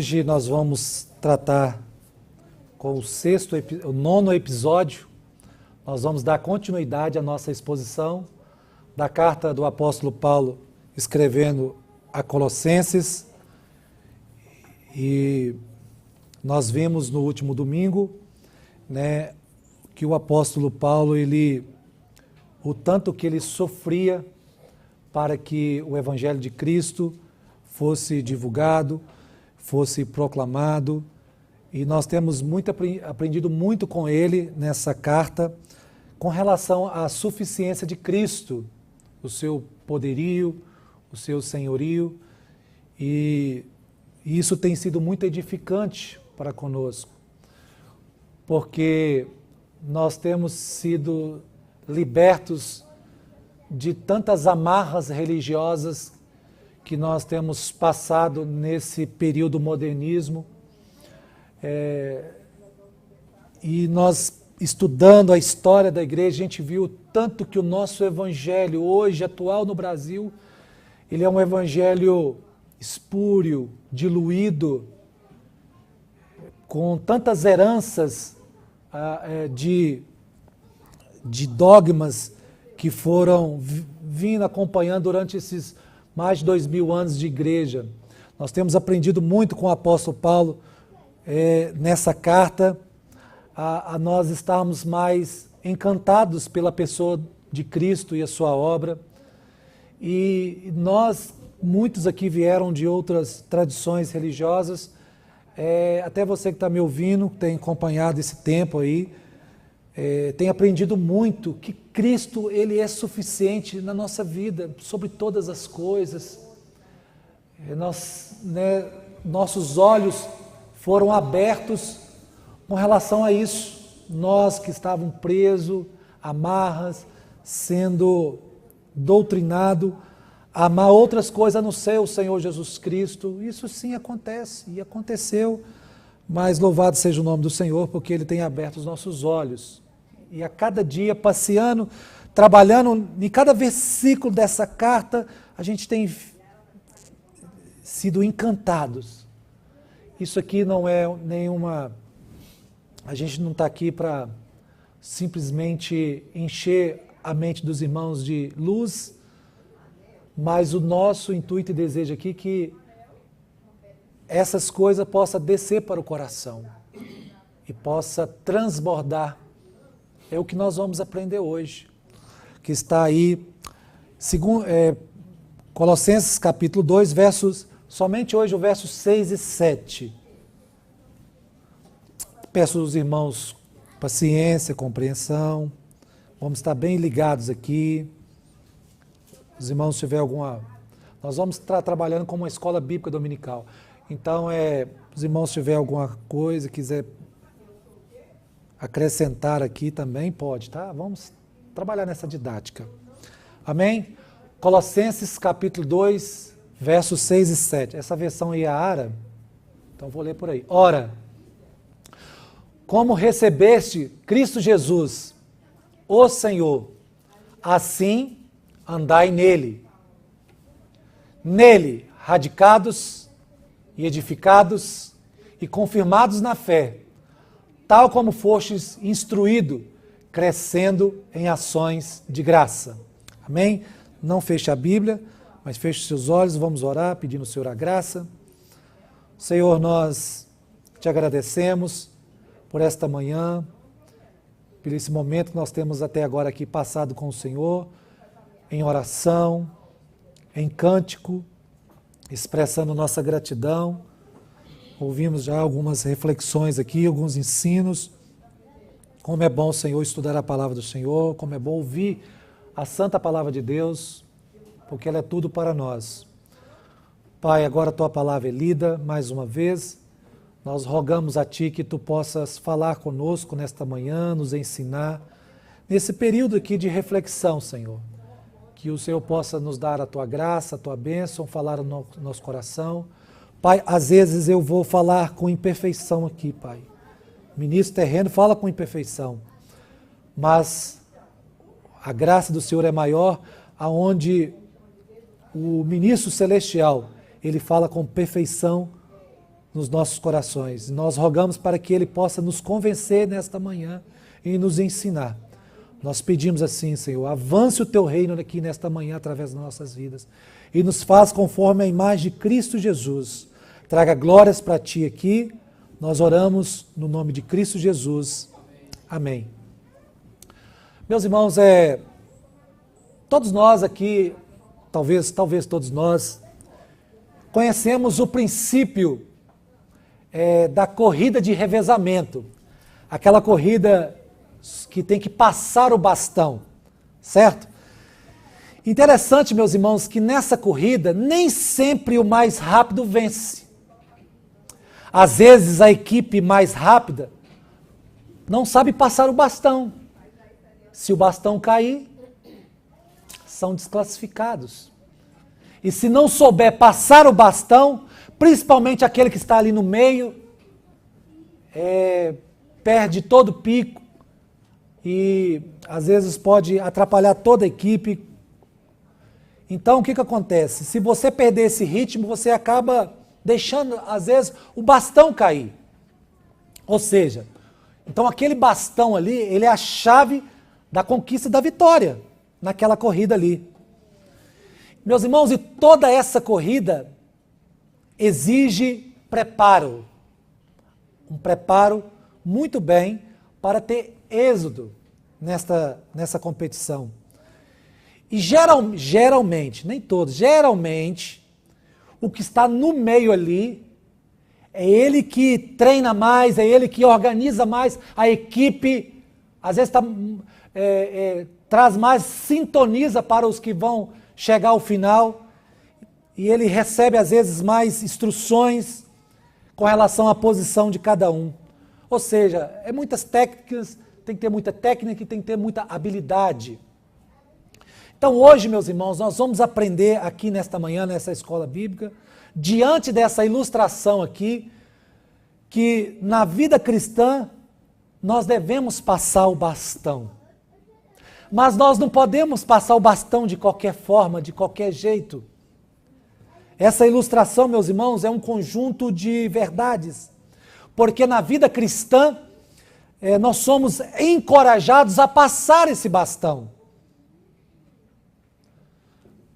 Hoje nós vamos tratar com o nono episódio. Nós vamos dar continuidade à nossa exposição da carta do apóstolo Paulo escrevendo a Colossenses. E nós vimos no último domingo, que o apóstolo Paulo, o tanto que ele sofria para que o Evangelho de Cristo fosse divulgado, fosse proclamado, e nós temos aprendido muito com ele nessa carta, com relação à suficiência de Cristo, o seu poderio, o seu senhorio, e isso tem sido muito edificante para conosco, porque nós temos sido libertos de tantas amarras religiosas que nós temos passado nesse período modernismo. E nós, estudando a história da igreja, a gente viu tanto que o nosso evangelho hoje, atual no Brasil, ele é um evangelho espúrio, diluído, com tantas heranças de dogmas que foram vindo acompanhando durante esses mais de 2000 anos de igreja. Nós temos aprendido muito com o apóstolo Paulo nessa carta, a nós estarmos mais encantados pela pessoa de Cristo e a sua obra. E nós, muitos aqui vieram de outras tradições religiosas, até você que está me ouvindo, tem acompanhado esse tempo aí, tem aprendido muito que Cristo, ele é suficiente na nossa vida, sobre todas as coisas. Nossos olhos foram abertos com relação a isso. Nós que estávamos presos, amarras, sendo doutrinados a amar outras coisas a não ser o Senhor Jesus Cristo. Isso sim acontece e aconteceu, mas louvado seja o nome do Senhor, porque Ele tem aberto os nossos olhos. E a cada dia, passeando, trabalhando em cada versículo dessa carta, a gente tem sido encantados. Isso aqui não é nenhuma... A gente não está aqui para simplesmente encher a mente dos irmãos de luz, mas o nosso intuito e desejo aqui é que essas coisas possam descer para o coração e possa transbordar. É o que nós vamos aprender hoje, que está aí, Colossenses capítulo 2, somente hoje o versos 6 e 7. Peço aos irmãos paciência, compreensão, vamos estar bem ligados aqui. Os irmãos, se tiver alguma... Nós vamos estar trabalhando como uma escola bíblica dominical. Então, os irmãos, se tiver alguma coisa, quiser acrescentar aqui também, pode, tá? Vamos trabalhar nessa didática. Amém? Colossenses capítulo 2, versos 6 e 7. Essa versão aí é Ara, então vou ler por aí. Ora, como recebeste Cristo Jesus, o Senhor, assim andai nele. Nele, radicados e edificados e confirmados na fé, tal como fostes instruído, crescendo em ações de graça. Amém? Não feche a Bíblia, mas feche seus olhos, vamos orar, pedindo ao Senhor a graça. Senhor, nós te agradecemos por esta manhã, por esse momento que nós temos até agora aqui passado com o Senhor, em oração, em cântico, expressando nossa gratidão. Ouvimos já algumas reflexões aqui, alguns ensinos. Como é bom, Senhor, estudar a palavra do Senhor, como é bom ouvir a santa palavra de Deus, porque ela é tudo para nós. Pai, agora a tua palavra é lida mais uma vez. Nós rogamos a Ti que Tu possas falar conosco nesta manhã, nos ensinar, nesse período aqui de reflexão, Senhor. Que o Senhor possa nos dar a Tua graça, a Tua bênção, falar no nosso coração. Pai, às vezes eu vou falar com imperfeição aqui, Pai. Ministro terreno fala com imperfeição, mas a graça do Senhor é maior, aonde o ministro celestial, ele fala com perfeição nos nossos corações. Nós rogamos para que Ele possa nos convencer nesta manhã e nos ensinar. Nós pedimos assim, Senhor, avance o Teu reino aqui nesta manhã através das nossas vidas e nos faz conforme a imagem de Cristo Jesus. Traga glórias para Ti aqui. Nós oramos no nome de Cristo Jesus. Amém. Meus irmãos, todos nós aqui, talvez todos nós, conhecemos o princípio da corrida de revezamento. Aquela corrida que tem que passar o bastão, certo? Interessante, meus irmãos, que nessa corrida nem sempre o mais rápido vence. Às vezes a equipe mais rápida não sabe passar o bastão. Se o bastão cair, são desclassificados. E se não souber passar o bastão, principalmente aquele que está ali no meio, perde todo o pico e às vezes pode atrapalhar toda a equipe. Então o que acontece? Se você perder esse ritmo, você acaba deixando, às vezes, o bastão cair. Ou seja, então aquele bastão ali, ele é a chave da conquista da vitória naquela corrida ali. Meus irmãos, e toda essa corrida exige preparo. Um preparo muito bem para ter êxito nessa competição. E geralmente, nem todos, geralmente, o que está no meio ali, é ele que treina mais, é ele que organiza mais a equipe, às vezes traz mais, sintoniza para os que vão chegar ao final, e ele recebe às vezes mais instruções com relação à posição de cada um. Ou seja, muitas técnicas, tem que ter muita técnica e tem que ter muita habilidade. Então hoje, meus irmãos, nós vamos aprender aqui nesta manhã, nessa escola bíblica, diante dessa ilustração aqui, que na vida cristã nós devemos passar o bastão. Mas nós não podemos passar o bastão de qualquer forma, de qualquer jeito. Essa ilustração, meus irmãos, é um conjunto de verdades. Porque na vida cristã, nós somos encorajados a passar esse bastão.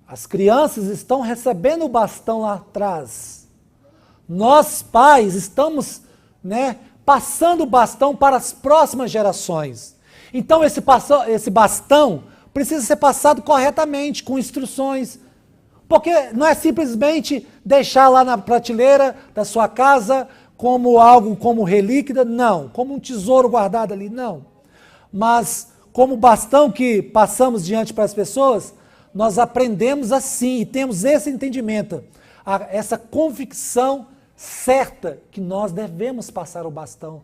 As crianças estão recebendo o bastão lá atrás. Nós, pais, estamos passando o bastão para as próximas gerações. Então esse bastão precisa ser passado corretamente, com instruções. Porque não é simplesmente deixar lá na prateleira da sua casa como algo, como relíquia, não. Como um tesouro guardado ali, não. Mas como bastão que passamos diante para as pessoas, nós aprendemos assim e temos esse entendimento, essa convicção certa que nós devemos passar o bastão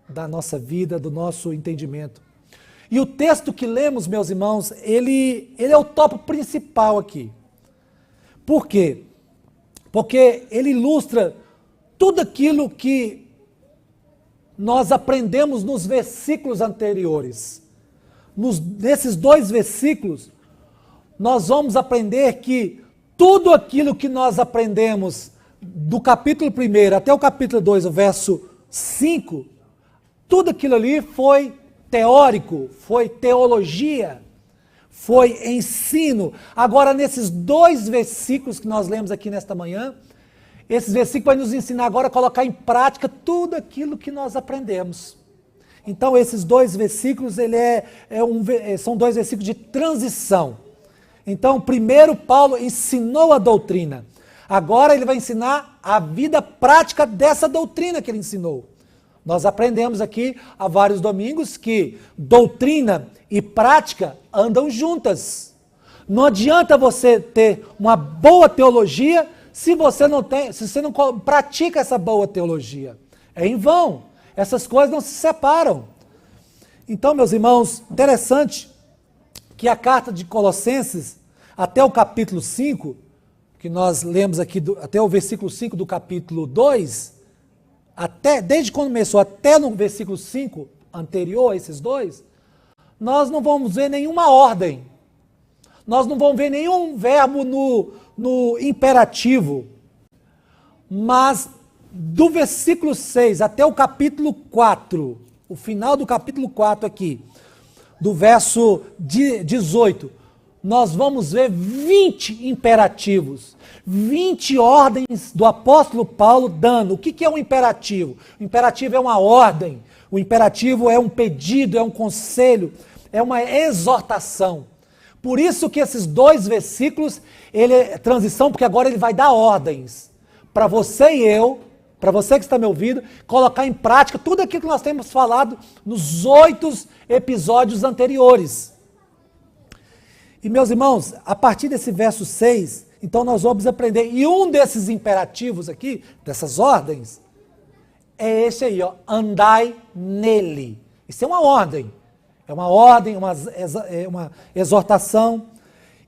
da nossa vida, do nosso entendimento. E o texto que lemos, meus irmãos, ele é o tópico principal aqui. Por quê? Porque ele ilustra tudo aquilo que nós aprendemos nos versículos anteriores. Nesses 2 versículos, nós vamos aprender que tudo aquilo que nós aprendemos do capítulo 1 até o capítulo 2, o verso 5, tudo aquilo ali foi teórico, foi teologia, foi ensino. Agora, nesses 2 versículos que nós lemos aqui nesta manhã, esses versículos vão nos ensinar agora a colocar em prática tudo aquilo que nós aprendemos. Então, esses 2 versículos, são 2 versículos de transição. Então, primeiro Paulo ensinou a doutrina. Agora ele vai ensinar a vida prática dessa doutrina que ele ensinou. Nós aprendemos aqui há vários domingos que doutrina e prática andam juntas. Não adianta você ter uma boa teologia se você não pratica essa boa teologia. É em vão. Essas coisas não se separam. Então, meus irmãos, interessante que a carta de Colossenses, até o capítulo 5, que nós lemos aqui, até o versículo 5 do capítulo 2, desde quando começou até no versículo 5, anterior a esses 2, nós não vamos ver nenhuma ordem. Nós não vamos ver nenhum verbo no imperativo. Mas do versículo 6 até o capítulo 4, o final do capítulo 4 aqui, do verso 18, nós vamos ver 20 imperativos, 20 ordens do apóstolo Paulo dando. O que é um imperativo? O imperativo é uma ordem, o imperativo é um pedido, é um conselho, é uma exortação. Por isso que esses 2 versículos, ele é transição, porque agora ele vai dar ordens para você e eu, para você que está me ouvindo, colocar em prática tudo aquilo que nós temos falado nos 8 episódios anteriores. E meus irmãos, a partir desse verso 6, então nós vamos aprender, e um desses imperativos aqui, dessas ordens, é esse aí, ó, andai nele. Isso é uma ordem, uma exortação.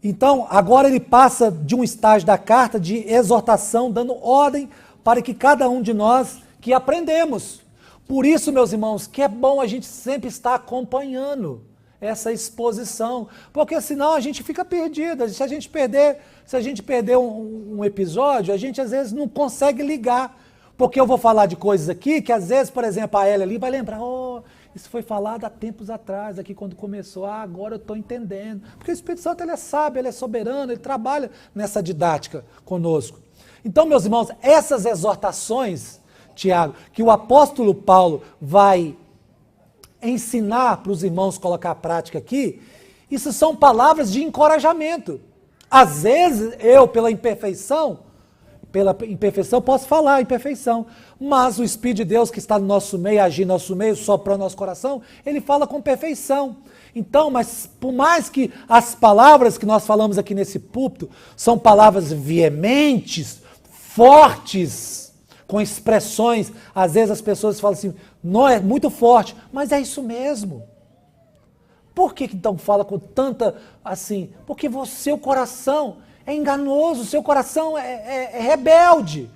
Então, agora ele passa de um estágio da carta de exortação, dando ordem para que cada um de nós que aprendemos. Por isso, meus irmãos, que é bom a gente sempre estar acompanhando essa exposição, porque senão a gente fica perdido. Se a gente perder um episódio, a gente às vezes não consegue ligar, porque eu vou falar de coisas aqui que às vezes, por exemplo, a Elia ali vai lembrar, isso foi falado há tempos atrás, aqui quando começou, agora eu estou entendendo. Porque o Espírito Santo ele é sábio, ele é soberano, ele trabalha nessa didática conosco. Então, meus irmãos, essas exortações, Tiago, que o apóstolo Paulo vai ensinar para os irmãos colocar a prática aqui, isso são palavras de encorajamento. Às vezes, eu, pela imperfeição, posso falar imperfeição, mas o Espírito de Deus que está no nosso meio, agir no nosso meio, soprando no nosso coração, ele fala com perfeição. Então, mas por mais que as palavras que nós falamos aqui nesse púlpito são palavras veementes, fortes, com expressões, às vezes as pessoas falam assim, não é muito forte, mas é isso mesmo. Por que então fala com tanta assim? Porque seu coração é enganoso, o seu coração é rebelde.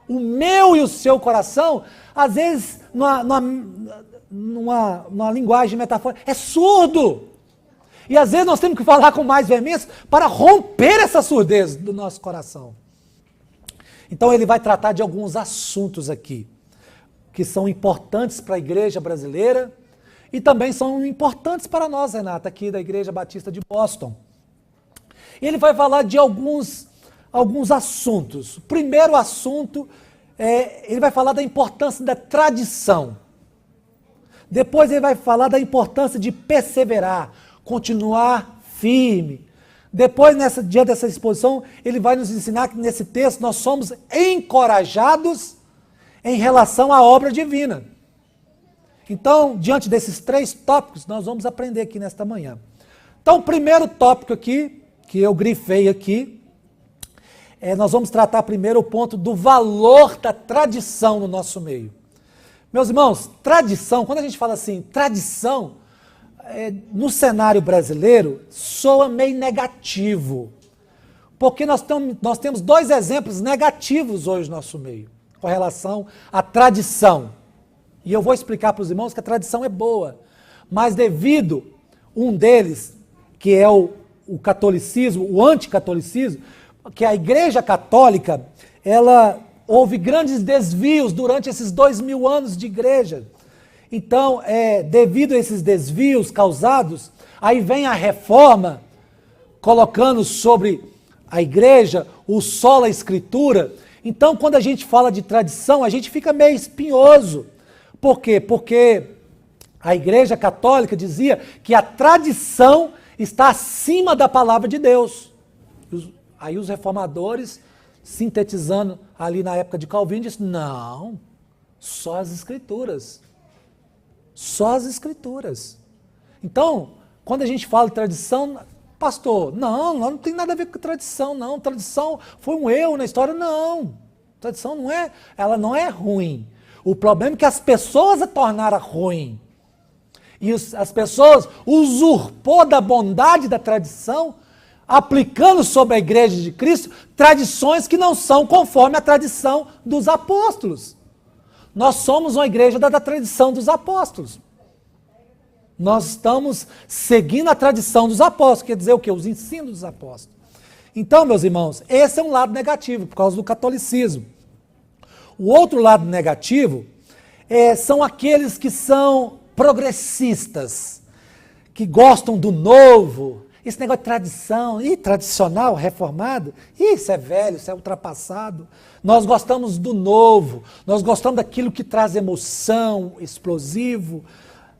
O meu e o seu coração, às vezes, numa linguagem metafórica, é surdo. E às vezes nós temos que falar com mais veemência para romper essa surdez do nosso coração. Então ele vai tratar de alguns assuntos aqui, que são importantes para a igreja brasileira e também são importantes para nós, Renata, aqui da Igreja Batista de Boston. Ele vai falar de alguns assuntos. O primeiro assunto, ele vai falar da importância da tradição. Depois ele vai falar da importância de perseverar, continuar firme. Depois, diante dessa exposição, ele vai nos ensinar que nesse texto nós somos encorajados em relação à obra divina. Então, diante desses 3 tópicos, nós vamos aprender aqui nesta manhã. Então, o primeiro tópico aqui, que eu grifei aqui, nós vamos tratar primeiro o ponto do valor da tradição no nosso meio. Meus irmãos, tradição, quando a gente fala assim, tradição, no cenário brasileiro, soa meio negativo. Porque nós temos 2 exemplos negativos hoje no nosso meio, com relação à tradição. E eu vou explicar para os irmãos que a tradição é boa, mas devido um deles, que é o catolicismo, o anticatolicismo, que a Igreja Católica, houve grandes desvios durante esses 2000 anos de igreja. Então, devido a esses desvios causados, aí vem a reforma, colocando sobre a igreja o sola escritura. Então, quando a gente fala de tradição, a gente fica meio espinhoso. Por quê? Porque a Igreja Católica dizia que a tradição está acima da palavra de Deus. Aí os reformadores, sintetizando ali na época de Calvino, disseram, não, só as Escrituras. Só as Escrituras. Então, quando a gente fala de tradição, pastor, não tem nada a ver com tradição, não. Tradição foi um erro na história, não. Tradição ela não é ruim. O problema é que as pessoas a tornaram ruim. E as pessoas usurpou da bondade da tradição, aplicando sobre a igreja de Cristo tradições que não são conforme a tradição dos apóstolos. Nós somos uma igreja da tradição dos apóstolos. Nós estamos seguindo a tradição dos apóstolos, quer dizer o quê? Os ensinos dos apóstolos. Então, meus irmãos, esse é um lado negativo, por causa do catolicismo. O outro lado negativo são aqueles que são progressistas, que gostam do novo. Esse negócio de tradição, tradicional, reformado, isso é velho, isso é ultrapassado. Nós gostamos do novo, nós gostamos daquilo que traz emoção, explosivo,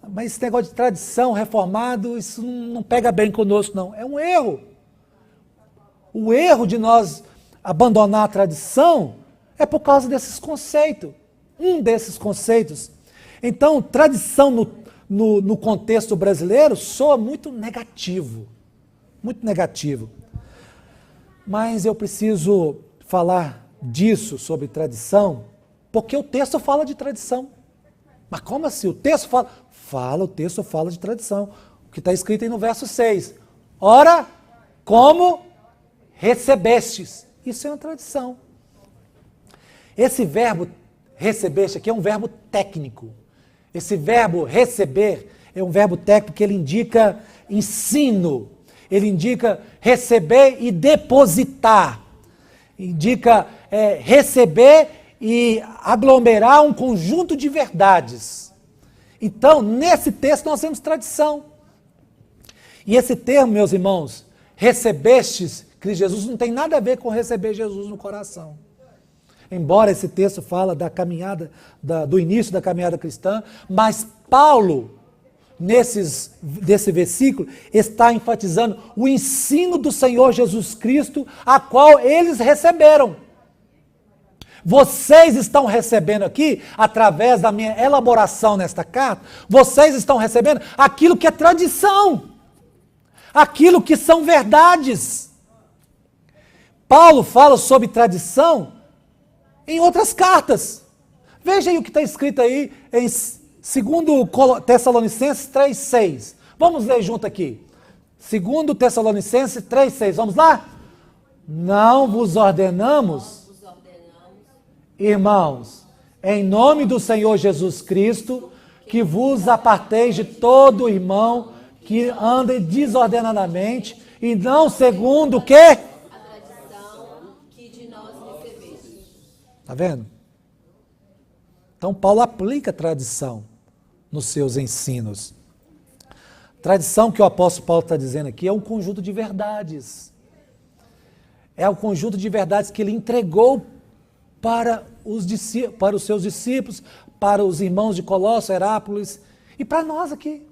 mas esse negócio de tradição, reformado, isso não pega bem conosco, não. É um erro. O erro de nós abandonar a tradição é por causa desses conceitos. Um desses conceitos. Então, tradição no contexto brasileiro soa muito negativo. Muito negativo. Mas eu preciso falar disso, sobre tradição, porque o texto fala de tradição. Mas como assim? O texto fala? O texto fala de tradição. O que está escrito aí no verso 6. Ora, como recebestes. Isso é uma tradição. Esse verbo recebeste aqui é um verbo técnico. Esse verbo receber é um verbo técnico que ele indica ensino. Ele indica receber e depositar. Indica receber e aglomerar um conjunto de verdades. Então, nesse texto nós temos tradição. E esse termo, meus irmãos, recebestes Cristo Jesus, não tem nada a ver com receber Jesus no coração. Embora esse texto fala da caminhada, do início da caminhada cristã, mas Paulo, desse versículo, está enfatizando o ensino do Senhor Jesus Cristo, a qual eles receberam. Vocês estão recebendo aqui, através da minha elaboração nesta carta, vocês estão recebendo aquilo que é tradição, aquilo que são verdades. Paulo fala sobre tradição em outras cartas. Veja aí o que está escrito aí em 2 Tessalonicenses 3,6. Vamos ler junto aqui. 2 Tessalonicenses 3,6. Vamos lá? Não vos ordenamos, irmãos, em nome do Senhor Jesus Cristo, que vos aparteis de todo irmão que anda desordenadamente, e não segundo o quê? Está vendo? Então Paulo aplica a tradição nos seus ensinos. Tradição que o apóstolo Paulo está dizendo aqui é um conjunto de verdades. É o conjunto de verdades que ele entregou para os seus discípulos, para os irmãos de Colosso, Herápolis e para nós aqui.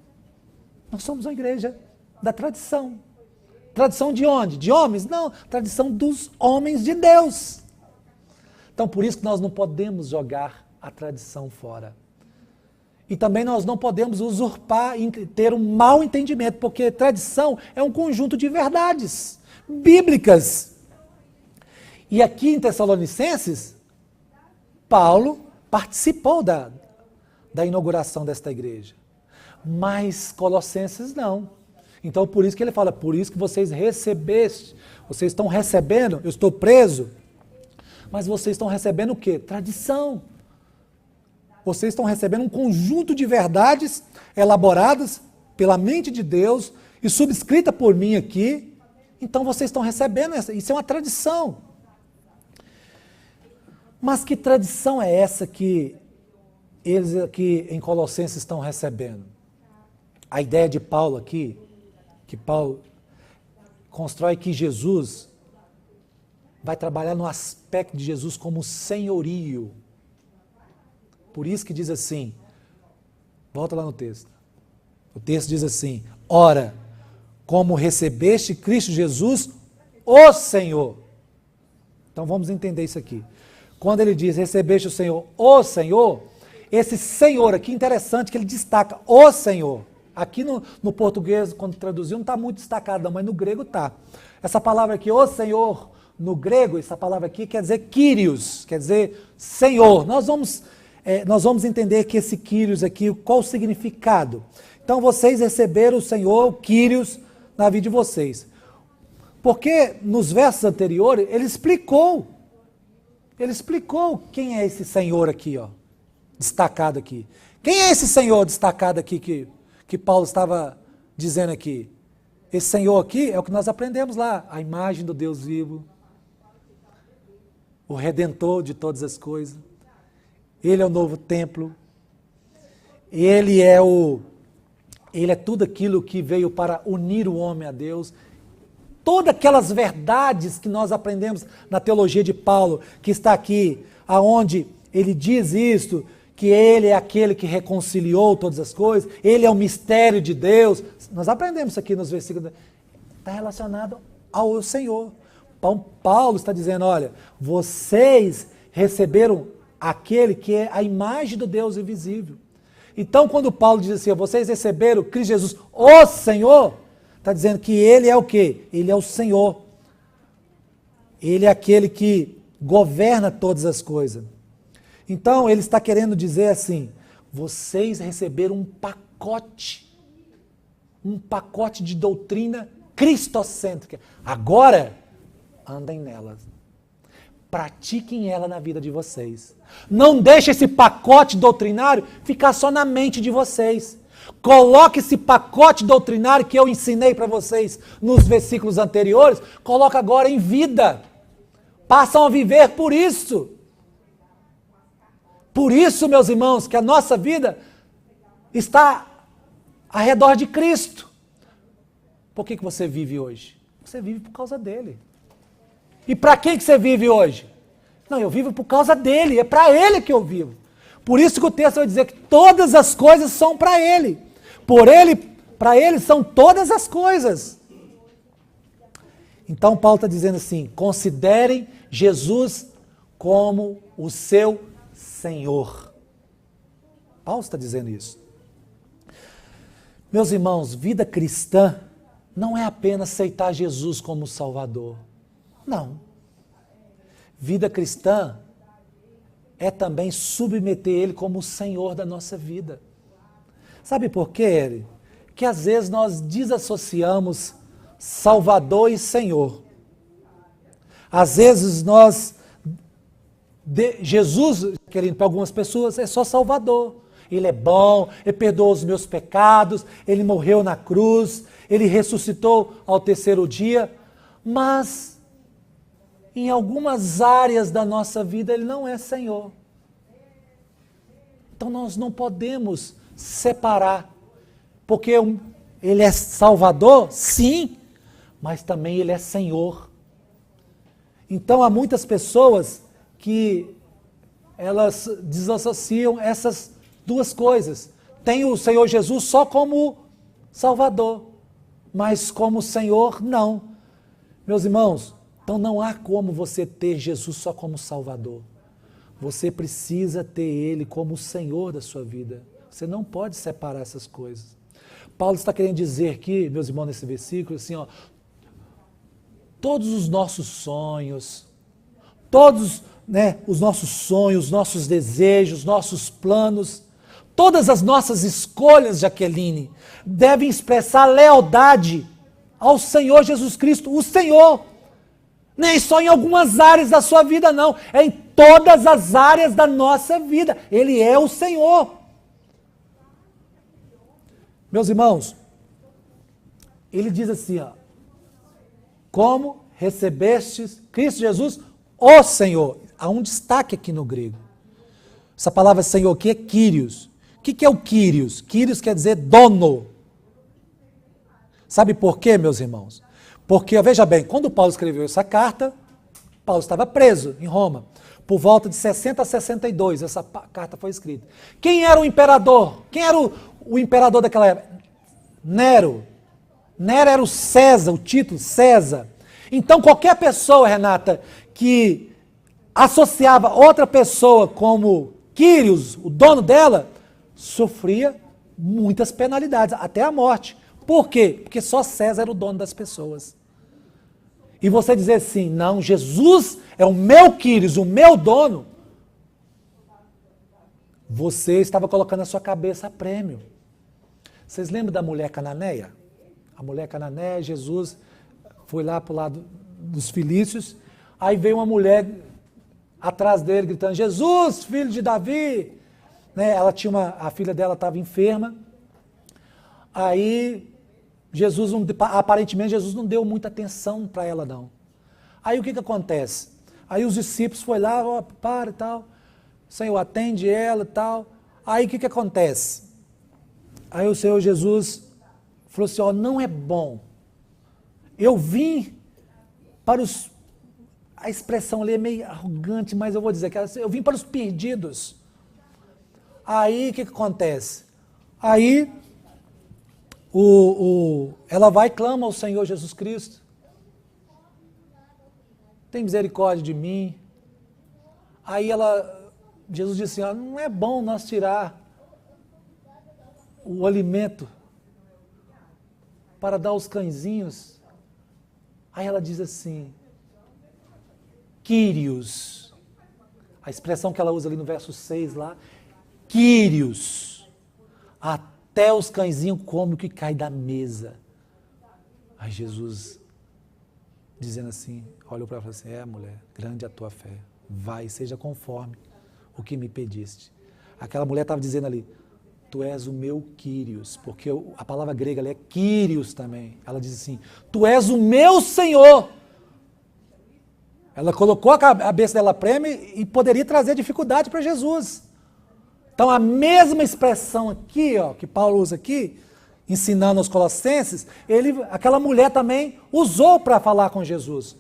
Nós somos uma igreja da tradição. Tradição de onde? De homens? Não, tradição dos homens de Deus. Então, por isso que nós não podemos jogar a tradição fora. E também nós não podemos usurpar, ter um mau entendimento, porque tradição é um conjunto de verdades bíblicas. E aqui em Tessalonicenses, Paulo participou da inauguração desta igreja. Mas Colossenses não. Então, por isso que ele fala, por isso que vocês recebeste, vocês estão recebendo, eu estou preso, mas vocês estão recebendo o quê? Tradição. Vocês estão recebendo um conjunto de verdades elaboradas pela mente de Deus e subscrita por mim aqui. Então vocês estão recebendo, isso é uma tradição. Mas que tradição é essa que eles aqui em Colossenses estão recebendo? A ideia de Paulo aqui, que Paulo constrói que Jesus vai trabalhar no aspecto de Jesus como senhorio. Por isso que diz assim, volta lá no texto. O texto diz assim, ora, como recebeste Cristo Jesus, o Senhor. Então vamos entender isso aqui. Quando ele diz, recebeste o Senhor, o Senhor, esse Senhor aqui, interessante que ele destaca, o Senhor. Aqui no português, quando traduziu, não está muito destacado, mas no grego está. Essa palavra aqui, o Senhor, no grego, essa palavra aqui quer dizer Kyrios, quer dizer Senhor. Nós vamos entender que esse Kyrios aqui, qual o significado. Então vocês receberam o Senhor, o Kyrios, na vida de vocês. Porque nos versos anteriores, ele explicou quem é esse Senhor aqui, ó, destacado aqui. Quem é esse Senhor destacado aqui que Paulo estava dizendo aqui? Esse Senhor aqui é o que nós aprendemos lá, a imagem do Deus vivo, o Redentor de todas as coisas. Ele é o novo templo. Ele é tudo aquilo que veio para unir o homem a Deus. Todas aquelas verdades que nós aprendemos na teologia de Paulo, que está aqui, aonde ele diz isto, que ele é aquele que reconciliou todas as coisas, ele é o mistério de Deus. Nós aprendemos isso aqui nos versículos. Está relacionado ao Senhor. Paulo está dizendo, olha, vocês receberam aquele que é a imagem do Deus invisível. Então, quando Paulo diz assim, vocês receberam Cristo Jesus, o Senhor, está dizendo que Ele é o quê? Ele é o Senhor. Ele é aquele que governa todas as coisas. Então, ele está querendo dizer assim, vocês receberam um pacote de doutrina cristocêntrica. Agora, andem nelas. Pratiquem ela na vida de vocês. Não deixe esse pacote doutrinário ficar só na mente de vocês. Coloque esse pacote doutrinário que eu ensinei para vocês nos versículos anteriores, coloque agora em vida. Passam a viver por isso. Por isso, meus irmãos, que a nossa vida está ao redor de Cristo. Por que você vive hoje? Você vive por causa dele. E para quem que você vive hoje? Não, eu vivo por causa dele, é para ele que eu vivo. Por isso que o texto vai dizer que todas as coisas são para ele. Por ele, para ele são todas as coisas. Então Paulo está dizendo assim, considerem Jesus como o seu Senhor. Paulo está dizendo isso. Meus irmãos, vida cristã não é apenas aceitar Jesus como Salvador. Não. Vida cristã é também submeter Ele como o Senhor da nossa vida. Sabe por quê, Eli? Que às vezes nós desassociamos Salvador e Senhor. Às vezes Jesus, querido, para algumas pessoas, é só Salvador. Ele é bom, Ele perdoa os meus pecados, Ele morreu na cruz, Ele ressuscitou ao terceiro dia, mas em algumas áreas da nossa vida Ele não é Senhor. Então nós não podemos separar, porque Ele é Salvador, sim, mas também Ele é Senhor. Então há muitas pessoas que elas desassociam essas duas coisas. Tem o Senhor Jesus só como Salvador, mas como Senhor, não. Meus irmãos, então não há como você ter Jesus só como Salvador. Você precisa ter Ele como o Senhor da sua vida. Você não pode separar essas coisas. Paulo está querendo dizer aqui, meus irmãos, nesse versículo, assim, ó, todos os nossos sonhos, os nossos sonhos, nossos desejos, nossos planos, todas as nossas escolhas, Jaqueline, devem expressar lealdade ao Senhor Jesus Cristo, o Senhor. Nem só em algumas áreas da sua vida, não. É em todas as áreas da nossa vida. Ele é o Senhor. Meus irmãos, ele diz assim, ó, como recebestes Cristo Jesus, o Senhor. Há um destaque aqui no grego. Essa palavra Senhor aqui é Kyrios. O que é o Kyrios? Kyrios quer dizer dono. Sabe por quê, meus irmãos? Porque, veja bem, quando Paulo escreveu essa carta, Paulo estava preso em Roma. Por volta de 60 a 62, essa carta foi escrita. Quem era o imperador? Quem era o imperador daquela época? Nero. Nero era o César, o título César. Então, qualquer pessoa, Renata, que associava outra pessoa como Quírios, o dono dela, sofria muitas penalidades, até a morte. Por quê? Porque só César era o dono das pessoas. E você dizer assim, não, Jesus é o meu Quírios, o meu dono, você estava colocando na sua cabeça a prêmio. Vocês lembram da mulher cananeia? A mulher cananeia, Jesus foi lá para o lado dos filícios, aí veio uma mulher atrás dele gritando, Jesus, filho de Davi. Ela tinha a filha dela estava enferma, aí aparentemente Jesus não deu muita atenção para ela não. Aí o que acontece? Aí os discípulos foram lá, para e tal, O Senhor atende ela e tal. Aí o que acontece? Aí o Senhor Jesus falou assim, ó, não é bom. Eu vim para os... A expressão ali é meio arrogante, mas eu vou dizer que eu vim para os perdidos. Aí o que acontece? Aí ela vai e clama ao Senhor Jesus Cristo. Tem misericórdia de mim. Aí Jesus disse assim, ó, não é bom nós tirar o alimento para dar aos cãezinhos. Aí ela diz assim, Quírios, a expressão que ela usa ali no verso 6 lá, Quírios, até os cãezinhos comem o que cai da mesa. Aí Jesus, dizendo assim, olhou para ela e falou assim, mulher, grande a tua fé, vai, seja conforme o que me pediste. Aquela mulher estava dizendo ali, tu és o meu Quírios, porque a palavra grega ali é Quírios também. Ela diz assim, tu és o meu Senhor. Ela colocou a cabeça dela prêmio e poderia trazer dificuldade para Jesus. Então a mesma expressão aqui, ó, que Paulo usa aqui, ensinando aos Colossenses, aquela mulher também usou para falar com Jesus.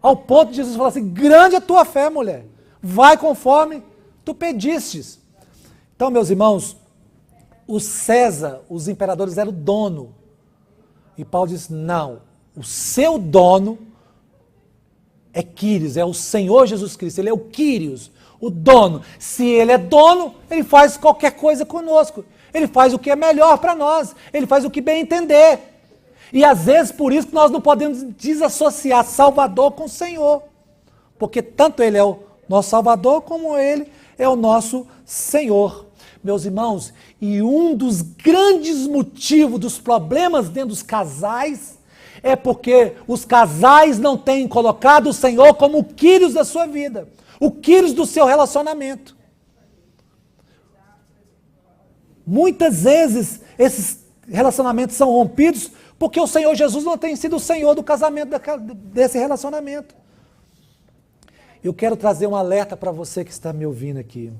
Ao ponto de Jesus falar assim, grande a tua fé, mulher, vai conforme tu pedistes. Então, meus irmãos, o César, os imperadores eram o dono. E Paulo disse, não, o seu dono é Quírios, é o Senhor Jesus Cristo, ele é o Quírios, o dono. Se ele é dono, ele faz qualquer coisa conosco. Ele faz o que é melhor para nós, ele faz o que bem entender. E às vezes por isso que nós não podemos desassociar Salvador com o Senhor. Porque tanto ele é o nosso Salvador, como ele é o nosso Senhor. Meus irmãos, e um dos grandes motivos dos problemas dentro dos casais é porque os casais não têm colocado o Senhor como o Quírios da sua vida, o Quírios do seu relacionamento. Muitas vezes esses relacionamentos são rompidos porque o Senhor Jesus não tem sido o Senhor do casamento, desse relacionamento. Eu quero trazer um alerta para você que está me ouvindo aqui,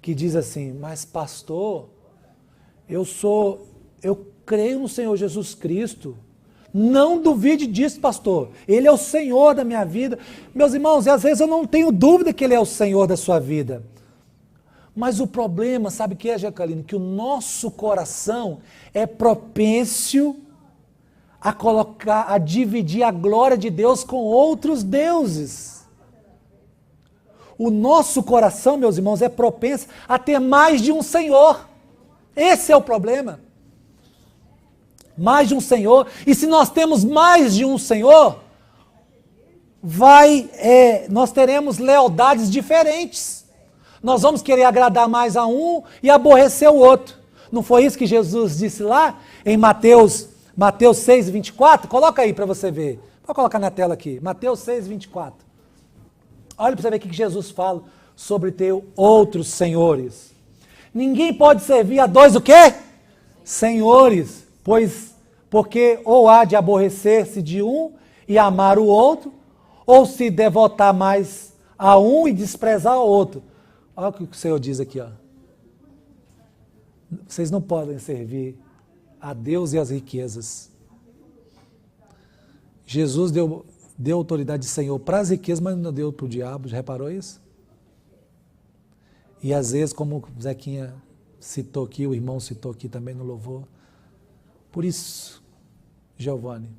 que diz assim, mas pastor, eu creio no Senhor Jesus Cristo. Não duvide disso, pastor. Ele é o Senhor da minha vida. Meus irmãos, e às vezes eu não tenho dúvida que ele é o Senhor da sua vida. Mas o problema, sabe o que é, Jacqueline? Que o nosso coração é propício a dividir a glória de Deus com outros deuses. O nosso coração, meus irmãos, é propenso a ter mais de um Senhor. Esse é o problema. Mais de um Senhor. E se nós temos mais de um Senhor, nós teremos lealdades diferentes. Nós vamos querer agradar mais a um e aborrecer o outro. Não foi isso que Jesus disse lá em Mateus 6, 24? Coloca aí para você ver. Vou colocar na tela aqui. Mateus 6, 24. Olha para você ver o que Jesus fala sobre ter outros senhores. Ninguém pode servir a dois o quê? Senhores. Porque ou há de aborrecer-se de um e amar o outro, ou se devotar mais a um e desprezar o outro. Olha o que o Senhor diz aqui, ó. Vocês não podem servir a Deus e as riquezas. Jesus deu autoridade de Senhor para as riquezas, mas não deu para o diabo, já reparou isso? E às vezes, como o Zequinha citou aqui, o irmão citou aqui também no louvor, por isso, Giovanni,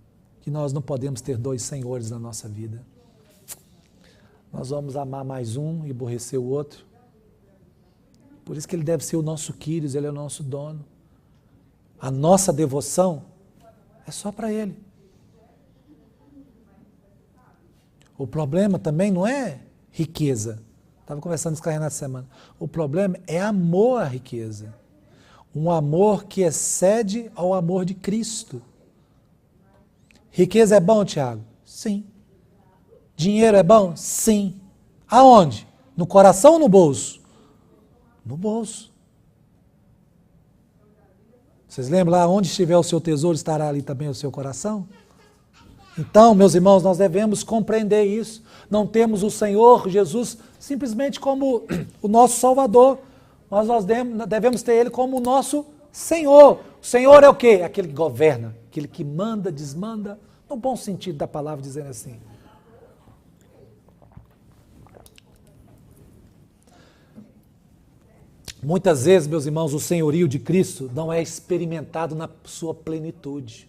que nós não podemos ter dois senhores na nossa vida. Nós vamos amar mais um e aborrecer o outro. Por isso que ele deve ser o nosso Quírios, ele é o nosso dono. A nossa devoção é só para ele. O problema também não é riqueza. Estava conversando com o Renato essa semana. O problema é amor à riqueza. Um amor que excede ao amor de Cristo. Riqueza é bom, Tiago? Sim. Dinheiro é bom? Sim. Aonde? No coração ou no bolso? No bolso. Vocês lembram lá? Onde estiver o seu tesouro, estará ali também o seu coração? Então, meus irmãos, nós devemos compreender isso. Não temos o Senhor Jesus simplesmente como o nosso Salvador, mas nós devemos ter Ele como o nosso Senhor. O Senhor é o quê? Aquele que governa, aquele que manda, desmanda, no bom sentido da palavra, dizendo assim. Muitas vezes, meus irmãos, o senhorio de Cristo não é experimentado na sua plenitude.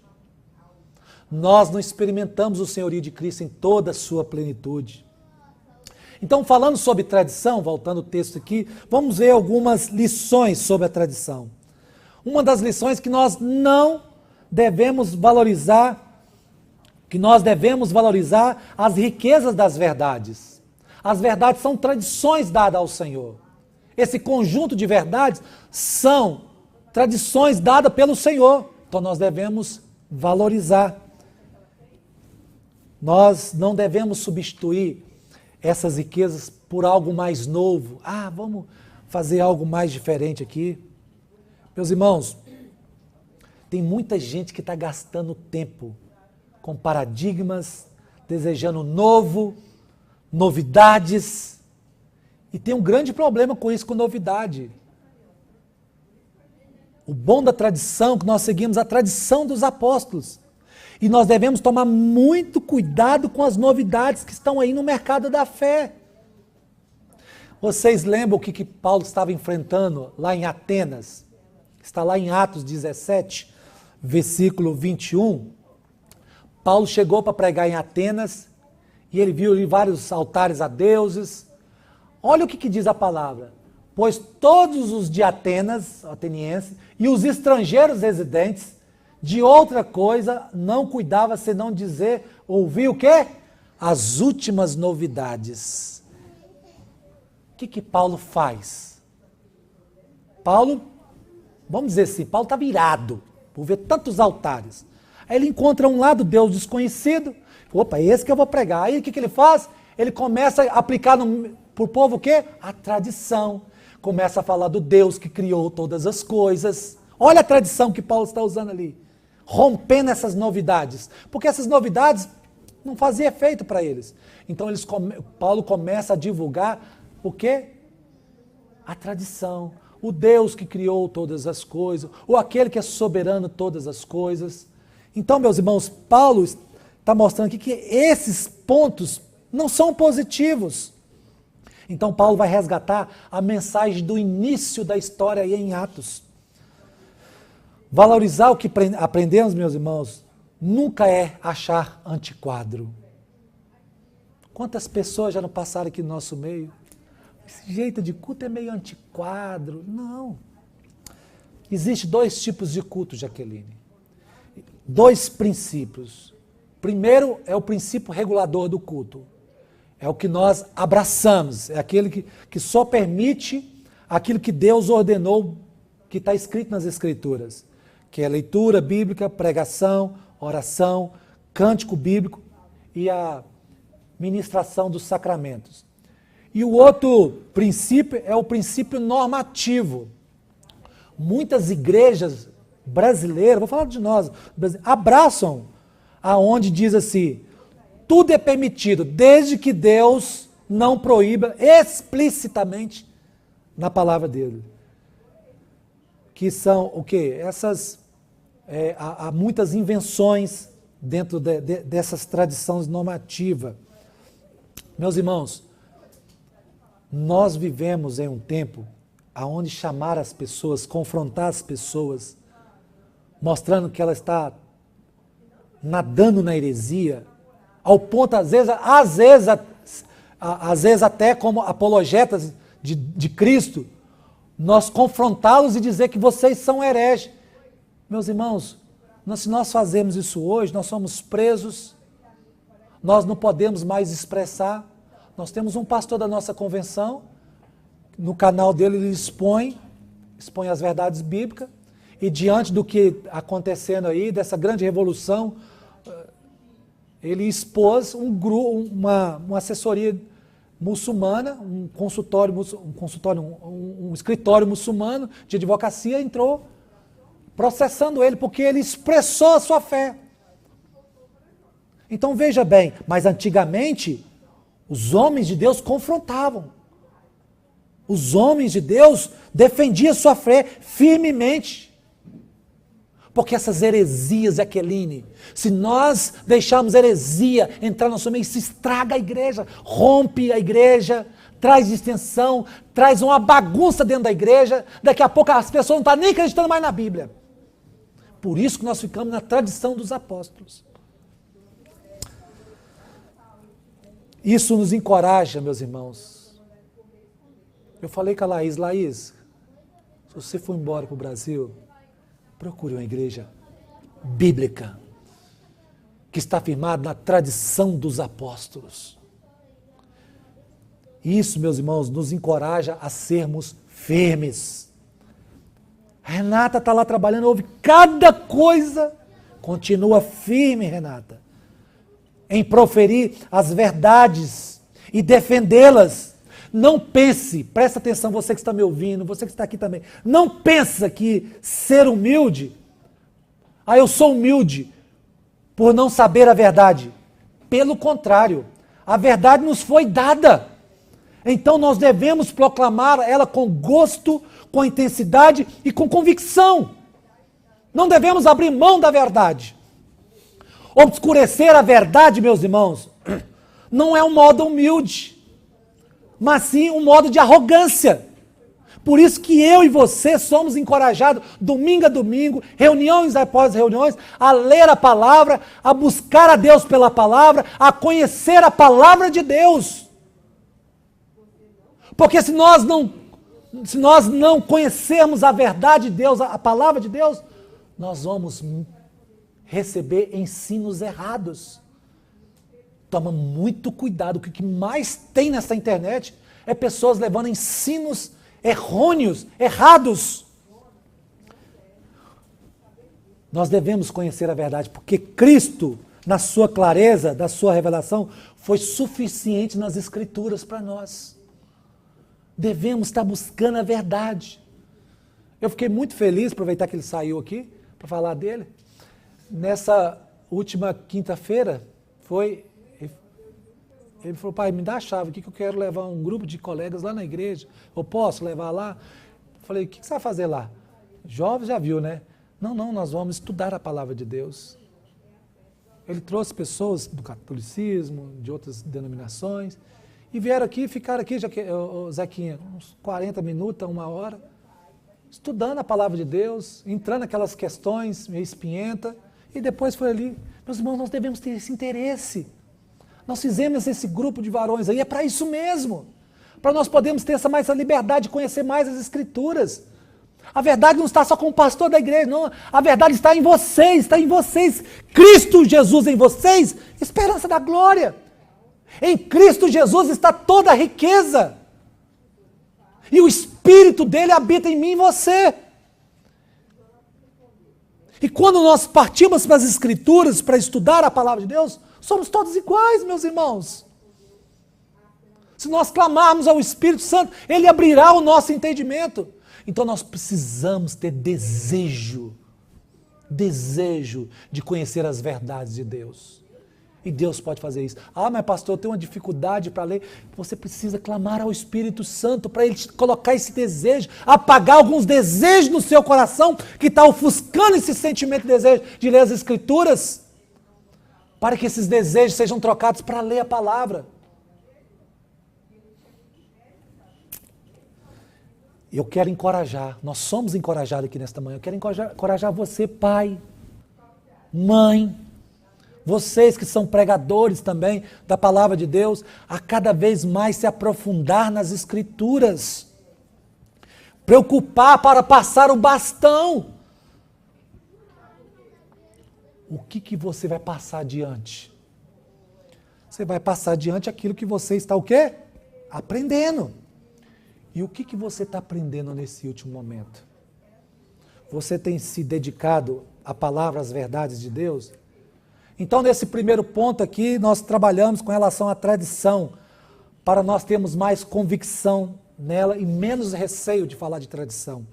Nós não experimentamos o senhorio de Cristo em toda a sua plenitude. Então, falando sobre tradição, voltando ao texto aqui, vamos ver algumas lições sobre a tradição. Uma das lições que nós não devemos valorizar, as riquezas das verdades. As verdades são tradições dadas ao Senhor. Esse conjunto de verdades são tradições dadas pelo Senhor. Então nós devemos valorizar. Nós não devemos substituir essas riquezas por algo mais novo. Vamos fazer algo mais diferente aqui. Meus irmãos, tem muita gente que está gastando tempo com paradigmas, desejando novo, novidades. E tem um grande problema com isso, com novidade. O bom da tradição, que nós seguimos a tradição dos apóstolos. E nós devemos tomar muito cuidado com as novidades que estão aí no mercado da fé. Vocês lembram o que Paulo estava enfrentando lá em Atenas? Está lá em Atos 17, versículo 21. Paulo chegou para pregar em Atenas e ele viu ali vários altares a deuses. Olha o que diz a palavra. Pois todos os de Atenas, atenienses, e os estrangeiros residentes, de outra coisa não cuidava senão dizer, ouvir o quê? As últimas novidades. O que Paulo faz? Paulo, vamos dizer assim, Paulo estava irado por ver tantos altares. Aí ele encontra um lado Deus desconhecido. Opa, esse que eu vou pregar. Aí o que ele faz? Ele começa a aplicar para o povo o quê? A tradição. Começa a falar do Deus que criou todas as coisas. Olha a tradição que Paulo está usando ali. Rompendo essas novidades. Porque essas novidades não faziam efeito para eles. Então Paulo começa a divulgar o quê? A tradição. O Deus que criou todas as coisas. Ou aquele que é soberano todas as coisas. Então, meus irmãos, Paulo está mostrando aqui que esses pontos não são positivos. Então Paulo vai resgatar a mensagem do início da história aí em Atos. Valorizar o que aprendemos, meus irmãos, nunca é achar antiquado. Quantas pessoas já não passaram aqui no nosso meio? Esse jeito de culto é meio antiquado. Não. Existem dois tipos de culto, Jaqueline. Dois princípios. Primeiro é o princípio regulador do culto. É o que nós abraçamos. É aquele que só permite aquilo que Deus ordenou, que está escrito nas Escrituras. Que é leitura bíblica, pregação, oração, cântico bíblico e a ministração dos sacramentos. E o outro princípio é o princípio normativo. Muitas igrejas brasileiras, vou falar de nós, abraçam aonde diz assim, tudo é permitido, desde que Deus não proíba explicitamente na palavra dele. Que são o quê? Há muitas invenções dentro dessas tradições normativas. Meus irmãos, nós vivemos em um tempo onde chamar as pessoas, confrontar as pessoas, mostrando que ela está nadando na heresia, ao ponto, às vezes até como apologetas de Cristo, nós confrontá-los e dizer que vocês são hereges. Meus irmãos, se nós fazemos isso hoje, nós somos presos, nós não podemos mais expressar. Nós temos um pastor da nossa convenção, no canal dele ele expõe as verdades bíblicas, e diante do que acontecendo aí, dessa grande revolução, ele expôs uma assessoria muçulmana, um escritório muçulmano de advocacia entrou processando ele porque ele expressou a sua fé. Então veja bem, mas antigamente os homens de Deus confrontavam. Os homens de Deus defendiam sua fé firmemente. Porque essas heresias, Jaqueline, se nós deixarmos heresia entrar no nosso meio, isso estraga a igreja, rompe a igreja, traz distensão, traz uma bagunça dentro da igreja, daqui a pouco as pessoas não estão nem acreditando mais na Bíblia. Por isso que nós ficamos na tradição dos apóstolos. Isso nos encoraja, meus irmãos. Eu falei com a Laís, se você for embora para o Brasil, procure uma igreja bíblica, que está firmada na tradição dos apóstolos. Isso, meus irmãos, nos encoraja a sermos firmes. A Renata está lá trabalhando, ouve cada coisa, continua firme, Renata, em proferir as verdades e defendê-las. Não pense, presta atenção, você que está me ouvindo, você que está aqui também, não pensa que ser humilde, eu sou humilde por não saber a verdade. Pelo contrário, a verdade nos foi dada. Então nós devemos proclamar ela com gosto, com intensidade e com convicção. Não devemos abrir mão da verdade. Obscurecer a verdade, meus irmãos, não é um modo humilde, mas sim um modo de arrogância. Por isso que eu e você somos encorajados, domingo a domingo, reuniões após reuniões, a ler a palavra, a buscar a Deus pela palavra, a conhecer a palavra de Deus. Porque se nós não conhecermos a verdade de Deus, a palavra de Deus, nós vamos receber ensinos errados. Toma muito cuidado, o que mais tem nessa internet é pessoas levando ensinos errôneos, errados. Nós devemos conhecer a verdade, porque Cristo, na sua clareza, da sua revelação, foi suficiente nas Escrituras para nós. Devemos estar buscando a verdade. Eu fiquei muito feliz, aproveitar que ele saiu aqui, para falar dele. Nessa última quinta-feira, ele falou, pai, me dá a chave aqui que eu quero levar um grupo de colegas lá na igreja. Eu posso levar lá? Eu falei, o que você vai fazer lá? Jovens já viu, né? Não, nós vamos estudar a palavra de Deus. Ele trouxe pessoas do catolicismo, de outras denominações, e vieram aqui, ficaram aqui, Zequinha, uns 40 minutos, uma hora, estudando a palavra de Deus, entrando naquelas questões meio espinhenta, e depois foi ali. Meus irmãos, nós devemos ter esse interesse. Nós fizemos esse grupo de varões aí, é para isso mesmo. Para nós podermos ter essa liberdade de conhecer mais as Escrituras. A verdade não está só com o pastor da igreja, não. A verdade está em vocês, está em vocês. Cristo Jesus em vocês, esperança da glória. Em Cristo Jesus está toda a riqueza. E o Espírito dele habita em mim e você. E quando nós partimos para as Escrituras, para estudar a palavra de Deus, somos todos iguais, meus irmãos. Se nós clamarmos ao Espírito Santo, ele abrirá o nosso entendimento. Então nós precisamos ter desejo de conhecer as verdades de Deus. E Deus pode fazer isso. Mas pastor, eu tenho uma dificuldade para ler. Você precisa clamar ao Espírito Santo para ele colocar esse desejo, apagar alguns desejos no seu coração que está ofuscando esse sentimento e desejo de ler as Escrituras, para que esses desejos sejam trocados para ler a palavra. Eu quero encorajar, nós somos encorajados aqui nesta manhã, eu quero encorajar você, pai, mãe, vocês que são pregadores também da palavra de Deus, a cada vez mais se aprofundar nas Escrituras, preocupar para passar o bastão. O que você vai passar adiante? Você vai passar adiante aquilo que você está o quê? Aprendendo. E o que você está aprendendo nesse último momento? Você tem se dedicado à palavra, às verdades de Deus? Então, nesse primeiro ponto aqui, nós trabalhamos com relação à tradição, para nós termos mais convicção nela e menos receio de falar de tradição.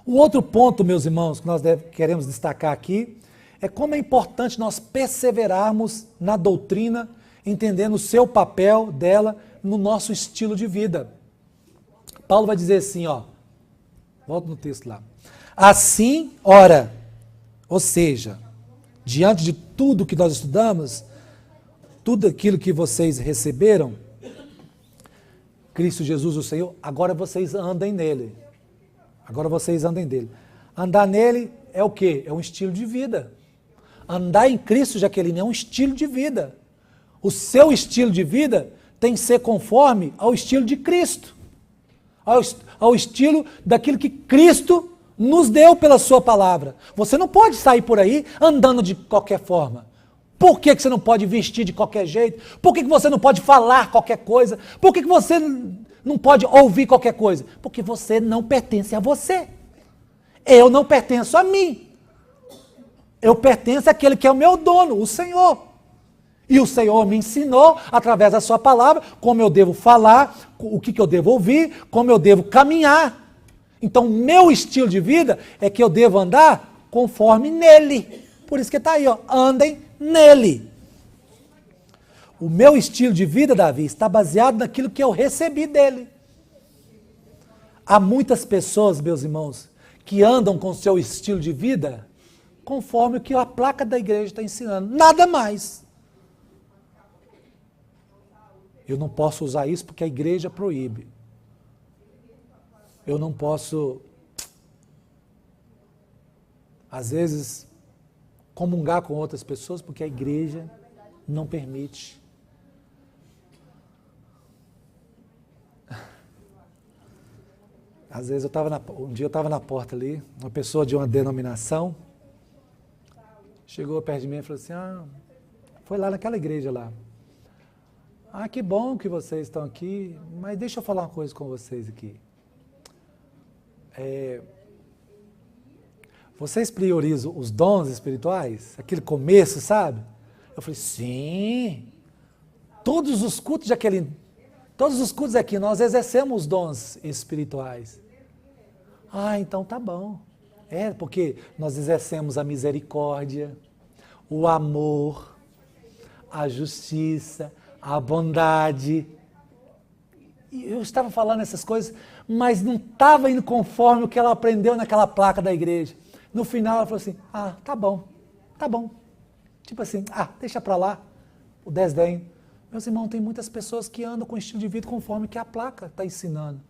O outro ponto, meus irmãos, que nós queremos destacar aqui, é como é importante nós perseverarmos na doutrina, entendendo o seu papel dela no nosso estilo de vida. Paulo vai dizer assim, ó, volta no texto lá. Assim, ora, ou seja, diante de tudo que nós estudamos, tudo aquilo que vocês receberam, Cristo Jesus o Senhor, agora vocês andem nele. Agora vocês andem nele. Andar nele é o quê? É um estilo de vida. Andar em Cristo, Jaqueline, é um estilo de vida. O seu estilo de vida tem que ser conforme ao estilo de Cristo. Ao estilo daquilo que Cristo nos deu pela sua palavra. Você não pode sair por aí andando de qualquer forma. Por que você não pode vestir de qualquer jeito? Por que você não pode falar qualquer coisa? Por que você não pode ouvir qualquer coisa? Porque você não pertence a você. Eu não pertenço a mim. Eu pertenço àquele que é o meu dono, o Senhor. E o Senhor me ensinou, através da sua palavra, como eu devo falar, o que eu devo ouvir, como eu devo caminhar. Então, meu estilo de vida é que eu devo andar conforme nele. Por isso que está aí, ó, andem nele. O meu estilo de vida, Davi, está baseado naquilo que eu recebi dele. Há muitas pessoas, meus irmãos, que andam com o seu estilo de vida conforme o que a placa da igreja está ensinando. Nada mais. Eu não posso usar isso porque a igreja proíbe. Eu não posso, às vezes, comungar com outras pessoas porque a igreja não permite. Às vezes um dia eu estava na porta ali, uma pessoa de uma denominação chegou perto de mim e falou assim, foi lá naquela igreja lá. Que bom que vocês estão aqui, mas deixa eu falar uma coisa com vocês aqui. Vocês priorizam os dons espirituais? Aquele começo, sabe? Eu falei, sim. Todos os cultos aqui, nós exercemos os dons espirituais. Então tá bom. Porque nós exercemos a misericórdia, o amor, a justiça, a bondade. E eu estava falando essas coisas, mas não estava indo conforme o que ela aprendeu naquela placa da igreja. No final ela falou assim, tá bom. Tipo assim, deixa pra lá, o desdém. Meus irmãos, tem muitas pessoas que andam com estilo de vida conforme que a placa está ensinando.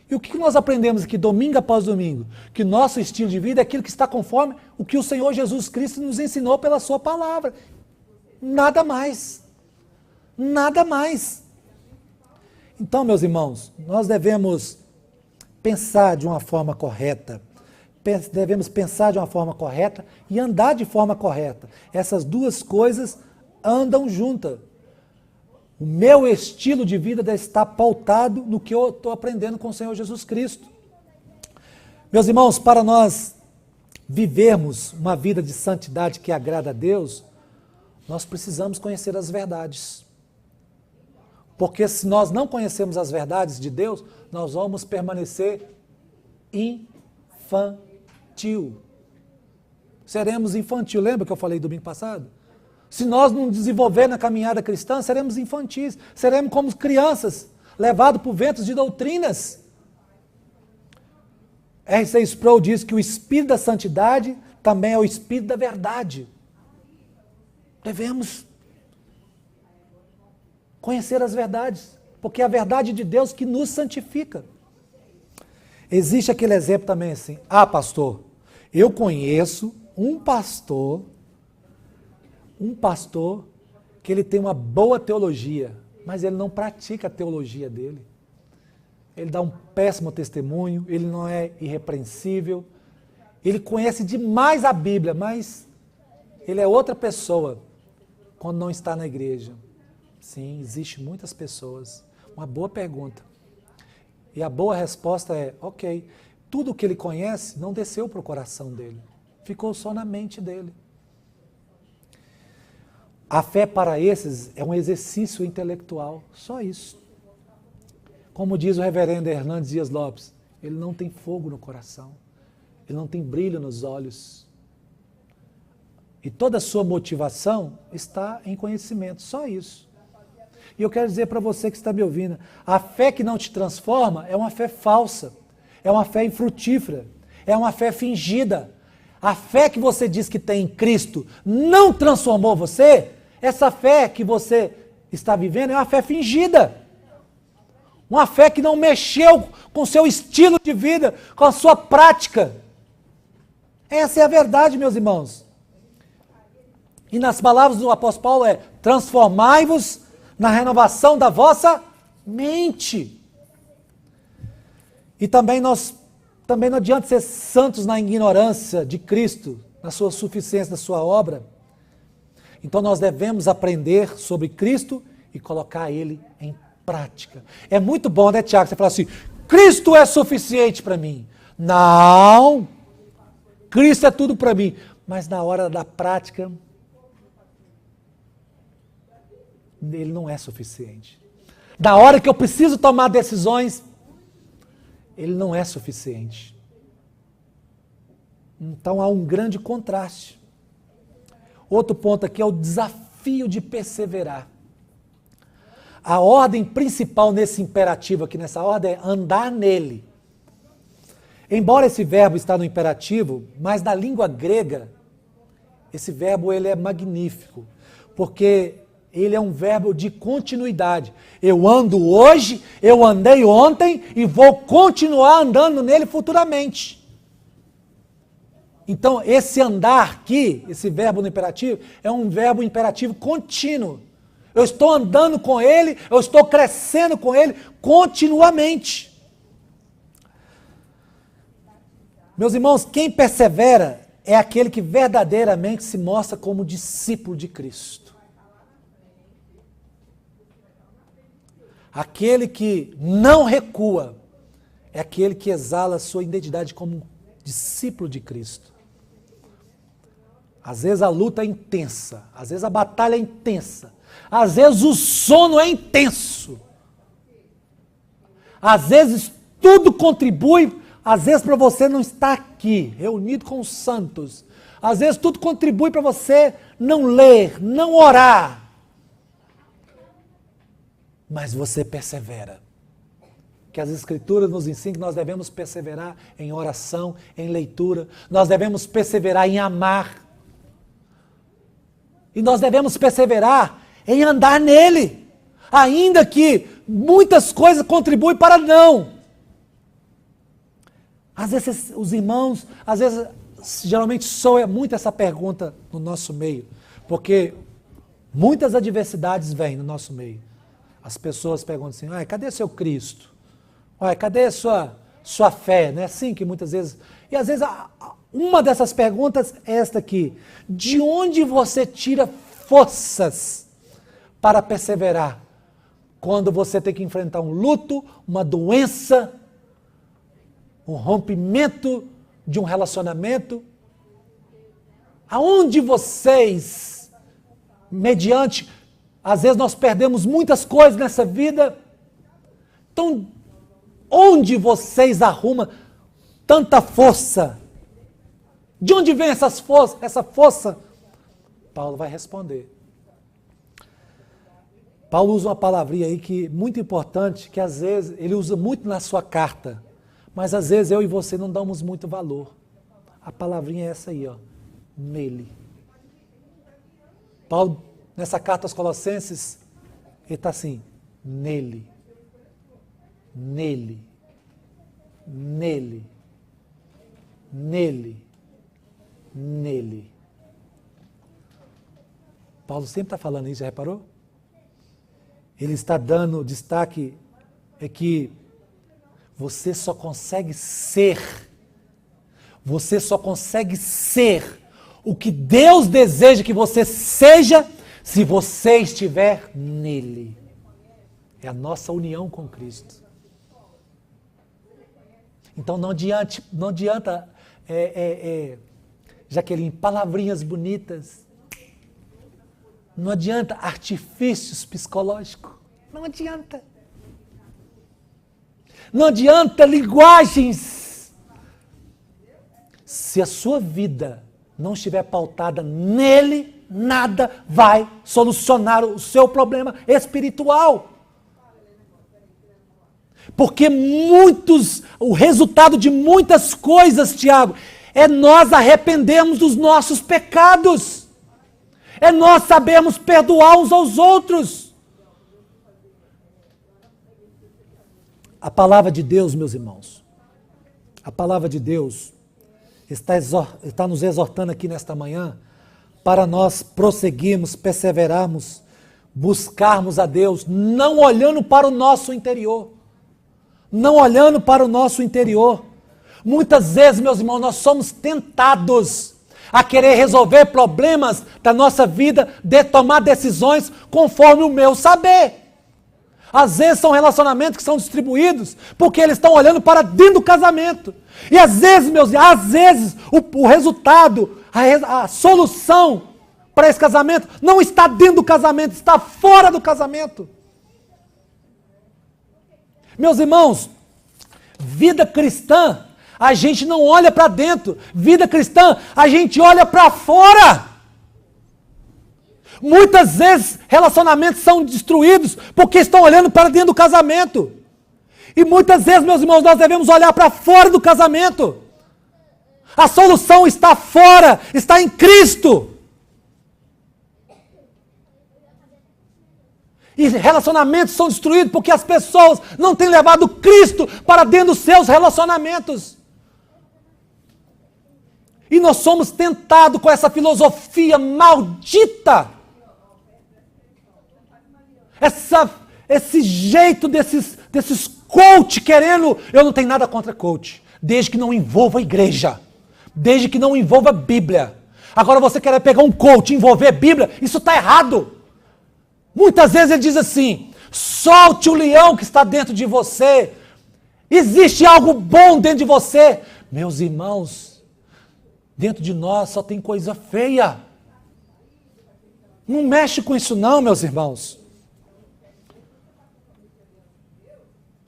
E o que nós aprendemos aqui, domingo após domingo? Que nosso estilo de vida é aquilo que está conforme o que o Senhor Jesus Cristo nos ensinou pela sua palavra. Nada mais. Nada mais. Então, meus irmãos, nós devemos pensar de uma forma correta. Devemos pensar de uma forma correta e andar de forma correta. Essas duas coisas andam juntas. O meu estilo de vida deve estar pautado no que eu estou aprendendo com o Senhor Jesus Cristo. Meus irmãos, para nós vivermos uma vida de santidade que agrada a Deus, nós precisamos conhecer as verdades. Porque se nós não conhecemos as verdades de Deus, nós vamos permanecer infantil. Seremos infantil. Lembra que eu falei domingo passado? Se nós não desenvolver na caminhada cristã, seremos infantis. Seremos como crianças, levados por ventos de doutrinas. R.C. Sproul diz que o espírito da santidade também é o espírito da verdade. Devemos conhecer as verdades, porque é a verdade de Deus que nos santifica. Existe aquele exemplo também assim, pastor, eu conheço um pastor que ele tem uma boa teologia, mas ele não pratica a teologia dele. Ele dá um péssimo testemunho, ele não é irrepreensível, ele conhece demais a Bíblia, mas ele é outra pessoa quando não está na igreja. Sim, existe muitas pessoas. Uma boa pergunta. E a boa resposta é, ok, tudo o que ele conhece não desceu para o coração dele, ficou só na mente dele. A fé para esses é um exercício intelectual, só isso. Como diz o reverendo Hernandes Dias Lopes, ele não tem fogo no coração, ele não tem brilho nos olhos. E toda a sua motivação está em conhecimento, só isso. E eu quero dizer para você que está me ouvindo, a fé que não te transforma é uma fé falsa, é uma fé infrutífera, é uma fé fingida. A fé que você diz que tem em Cristo não transformou você, essa fé que você está vivendo é uma fé fingida. Uma fé que não mexeu com o seu estilo de vida, com a sua prática. Essa é a verdade, meus irmãos. E nas palavras do apóstolo Paulo é: transformai-vos na renovação da vossa mente. E também não adianta ser santos na ignorância de Cristo, na sua suficiência, na sua obra. Então nós devemos aprender sobre Cristo e colocar Ele em prática. É muito bom, né, Tiago? Você fala assim: Cristo é suficiente para mim. Não! Cristo é tudo para mim. Mas na hora da prática, Ele não é suficiente. Da hora que eu preciso tomar decisões, Ele não é suficiente. Então há um grande contraste. Outro ponto aqui é o desafio de perseverar. A ordem principal nesse imperativo aqui, nessa ordem, é andar nele. Embora esse verbo está no imperativo, mas na língua grega, esse verbo ele é magnífico, porque ele é um verbo de continuidade. Eu ando hoje, eu andei ontem e vou continuar andando nele futuramente. Então, esse andar aqui, esse verbo no imperativo, é um verbo imperativo contínuo. Eu estou andando com ele, eu estou crescendo com ele continuamente. Meus irmãos, quem persevera é aquele que verdadeiramente se mostra como discípulo de Cristo. Aquele que não recua é aquele que exala a sua identidade como discípulo de Cristo. Às vezes a luta é intensa, às vezes a batalha é intensa, às vezes o sono é intenso, às vezes tudo contribui, às vezes para você não estar aqui, reunido com os santos, às vezes tudo contribui para você não ler, não orar, mas você persevera. Que as Escrituras nos ensinam que nós devemos perseverar em oração, em leitura, nós devemos perseverar em amar, e nós devemos perseverar em andar nele, ainda que muitas coisas contribuem para não. Às vezes os irmãos, às vezes geralmente soa muito essa pergunta no nosso meio, porque muitas adversidades vêm no nosso meio. As pessoas perguntam assim: cadê seu Cristo? Cadê sua fé? Não é assim que muitas vezes... E às vezes uma dessas perguntas é esta aqui: de onde você tira forças para perseverar quando você tem que enfrentar um luto, uma doença, um rompimento de um relacionamento? Aonde vocês, mediante, às vezes nós perdemos muitas coisas nessa vida, então onde vocês arrumam tanta força? De onde vem essa força? Paulo vai responder. Paulo usa uma palavrinha aí que muito importante, que às vezes ele usa muito na sua carta, mas às vezes eu e você não damos muito valor. A palavrinha é essa aí, nele. Paulo, nessa carta aos Colossenses, ele está assim: nele, nele, nele, nele, nele. Paulo sempre está falando isso, já reparou? Ele está dando destaque, é que você só consegue ser o que Deus deseja que você seja se você estiver nele. É a nossa união com Cristo. Então não adianta Jaqueline, palavrinhas bonitas, não adianta artifícios psicológicos, não adianta. Não adianta linguagens. Se a sua vida não estiver pautada nele, nada vai solucionar o seu problema espiritual. Porque o resultado de muitas coisas, Tiago, é nós arrependermos dos nossos pecados. É nós sabermos perdoar uns aos outros. A palavra de Deus, meus irmãos, a palavra de Deus está nos exortando aqui nesta manhã para nós prosseguirmos, perseverarmos, buscarmos a Deus, não olhando para o nosso interior. Não olhando para o nosso interior. Muitas vezes, meus irmãos, nós somos tentados a querer resolver problemas da nossa vida, de tomar decisões conforme o meu saber. Às vezes são relacionamentos que são distribuídos porque eles estão olhando para dentro do casamento. E às vezes, o resultado, a solução para esse casamento não está dentro do casamento, está fora do casamento. Meus irmãos, vida cristã, a gente não olha para dentro. Vida cristã, a gente olha para fora. Muitas vezes relacionamentos são destruídos porque estão olhando para dentro do casamento. E muitas vezes, meus irmãos, nós devemos olhar para fora do casamento. A solução está fora, está em Cristo. E relacionamentos são destruídos porque as pessoas não têm levado Cristo para dentro dos seus relacionamentos. E nós somos tentados com essa filosofia maldita. Esse jeito desses coach querendo... Eu não tenho nada contra coach, desde que não envolva a igreja. Desde que não envolva a Bíblia. Agora você quer pegar um coach e envolver a Bíblia, isso está errado. Muitas vezes ele diz assim, solte o leão que está dentro de você. Existe algo bom dentro de você. Meus irmãos, dentro de nós só tem coisa feia. Não mexe com isso não, meus irmãos.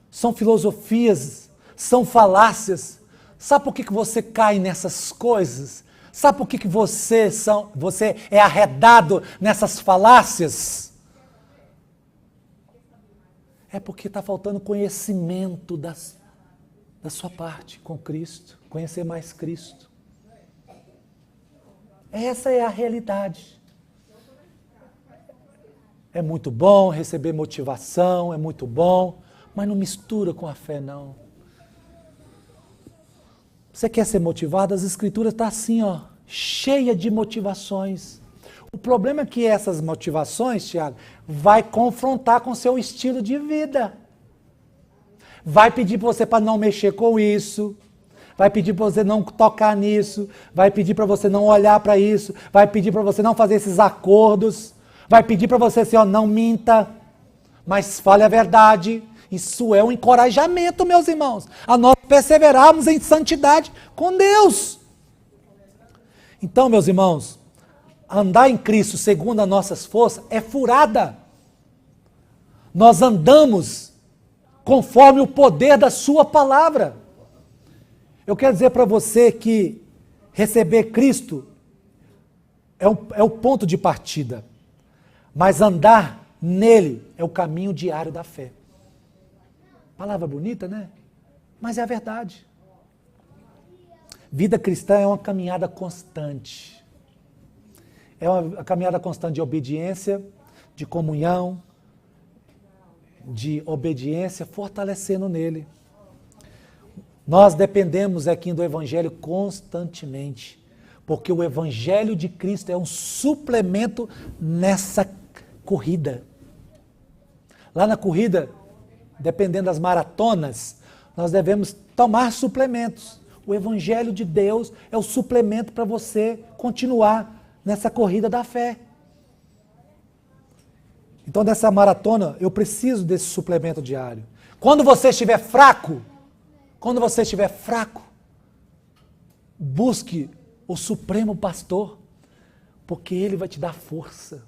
São filosofias, são falácias. Sabe por que você cai nessas coisas? Sabe por que você é arredado nessas falácias? É porque está faltando conhecimento da sua parte com Cristo. Conhecer mais Cristo. Essa é a realidade. É muito bom receber motivação, é muito bom, mas não mistura com a fé, não. Você quer ser motivado? As Escrituras estão assim, ó, cheia de motivações. O problema é que essas motivações, Tiago, vai confrontar com o seu estilo de vida. Vai pedir para você para não mexer com isso. Vai pedir para você não tocar nisso. Vai pedir para você não olhar para isso. Vai pedir para você não fazer esses acordos. Vai pedir para você assim, ó, não minta, mas fale a verdade. Isso é um encorajamento, meus irmãos, a nós perseverarmos em santidade com Deus. Então, meus irmãos, andar em Cristo segundo as nossas forças é furada. Nós andamos conforme o poder da sua palavra. Eu quero dizer para você que receber Cristo é o ponto de partida, mas andar nele é o caminho diário da fé. Palavra bonita, né? Mas é a verdade. Vida cristã é uma caminhada constante. É uma caminhada constante de obediência, de comunhão, de obediência, fortalecendo nele. Nós dependemos aqui do Evangelho constantemente, porque o Evangelho de Cristo é um suplemento nessa corrida. Lá na corrida, dependendo das maratonas, nós devemos tomar suplementos. O Evangelho de Deus é o suplemento para você continuar nessa corrida da fé. Então, nessa maratona, eu preciso desse suplemento diário. Quando você estiver fraco, busque o Supremo Pastor, porque ele vai te dar força.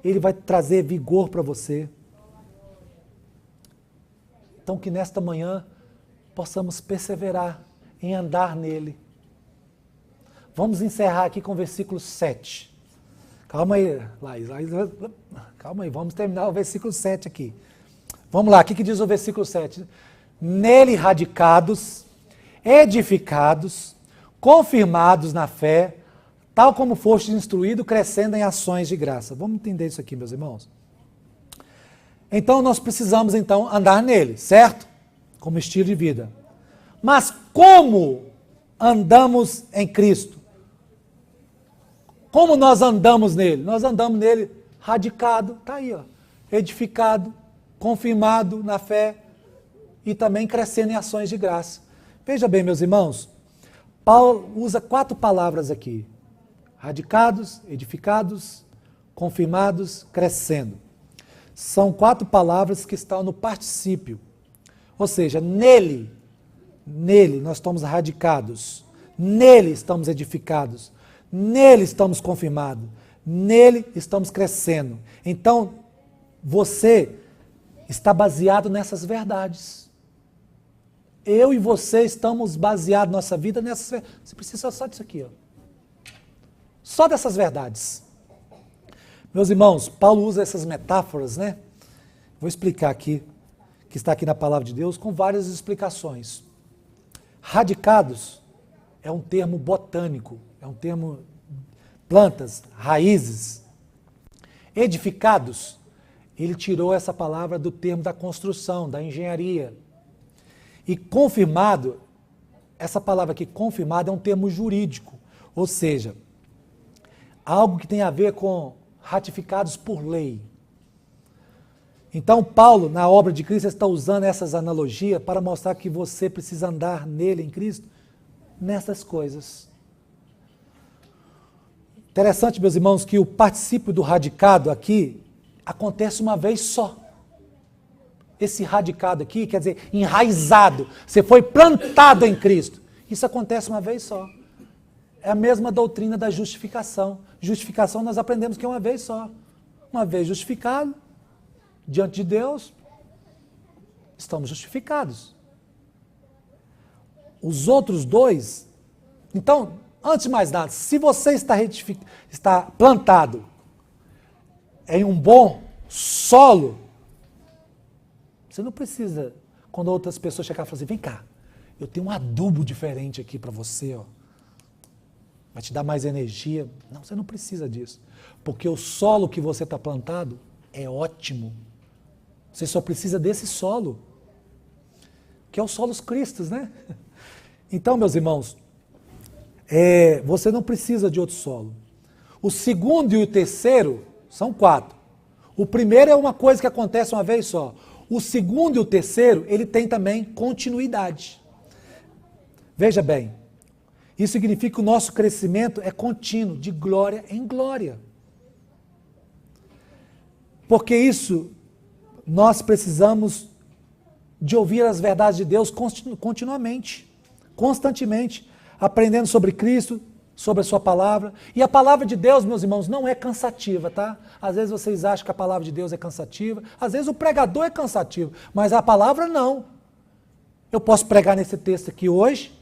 Ele vai trazer vigor para você. Então, que nesta manhã possamos perseverar em andar nele. Vamos encerrar aqui com o versículo 7. Calma aí, Laís. Calma aí, vamos terminar o versículo 7 aqui. Vamos lá, o que diz o versículo 7? Nele radicados, edificados, confirmados na fé, tal como foste instruído, crescendo em ações de graça. Vamos entender isso aqui, meus irmãos? Então, nós precisamos, andar nele, certo? Como estilo de vida. Mas como andamos em Cristo? Como nós andamos nele? Nós andamos nele radicado, tá aí, ó, edificado, confirmado na fé e também crescendo em ações de graça. Veja bem, meus irmãos, Paulo usa 4 palavras aqui. Radicados, edificados, confirmados, crescendo. São 4 palavras que estão no particípio. Ou seja, nele nós estamos radicados, nele estamos edificados, nele estamos confirmados, nele estamos crescendo. Então, você está baseado nessas verdades. Eu e você estamos baseados nossa vida nessas verdades. Você precisa só disso aqui, ó. Só dessas verdades. Meus irmãos, Paulo usa essas metáforas, né? Vou explicar aqui, que está aqui na palavra de Deus, com várias explicações. Radicados é um termo botânico, é um termo plantas, raízes. Edificados, ele tirou essa palavra do termo da construção, da engenharia. E confirmado, essa palavra aqui, confirmado, é um termo jurídico, ou seja, algo que tem a ver com ratificados por lei. Então, Paulo, na obra de Cristo, está usando essas analogias para mostrar que você precisa andar nele, em Cristo, nessas coisas. Interessante, meus irmãos, que o particípio do radicado aqui acontece uma vez só. Esse radicado aqui, quer dizer, enraizado. Você foi plantado em Cristo. Isso acontece uma vez só. É a mesma doutrina da justificação. Justificação nós aprendemos que é uma vez só. Uma vez justificado, diante de Deus, estamos justificados. Os outros 2, então, antes de mais nada, se você está plantado em um bom solo, você não precisa, quando outras pessoas chegarem e falar assim, vem cá, eu tenho um adubo diferente aqui para você, ó. Vai te dar mais energia. Não, você não precisa disso. Porque o solo que você está plantado é ótimo. Você só precisa desse solo, que é o solos Cristos, né? Então, meus irmãos, você não precisa de outro solo. O segundo e o terceiro são 4. O primeiro é uma coisa que acontece uma vez só. O segundo e o terceiro, ele tem também continuidade. Veja bem, isso significa que o nosso crescimento é contínuo, de glória em glória. Porque isso, nós precisamos de ouvir as verdades de Deus continuamente, constantemente, aprendendo sobre Cristo, sobre a sua palavra. E a palavra de Deus, meus irmãos, não é cansativa, tá? Às vezes vocês acham que a palavra de Deus é cansativa, às vezes o pregador é cansativo, mas a palavra não. Eu posso pregar nesse texto aqui hoje,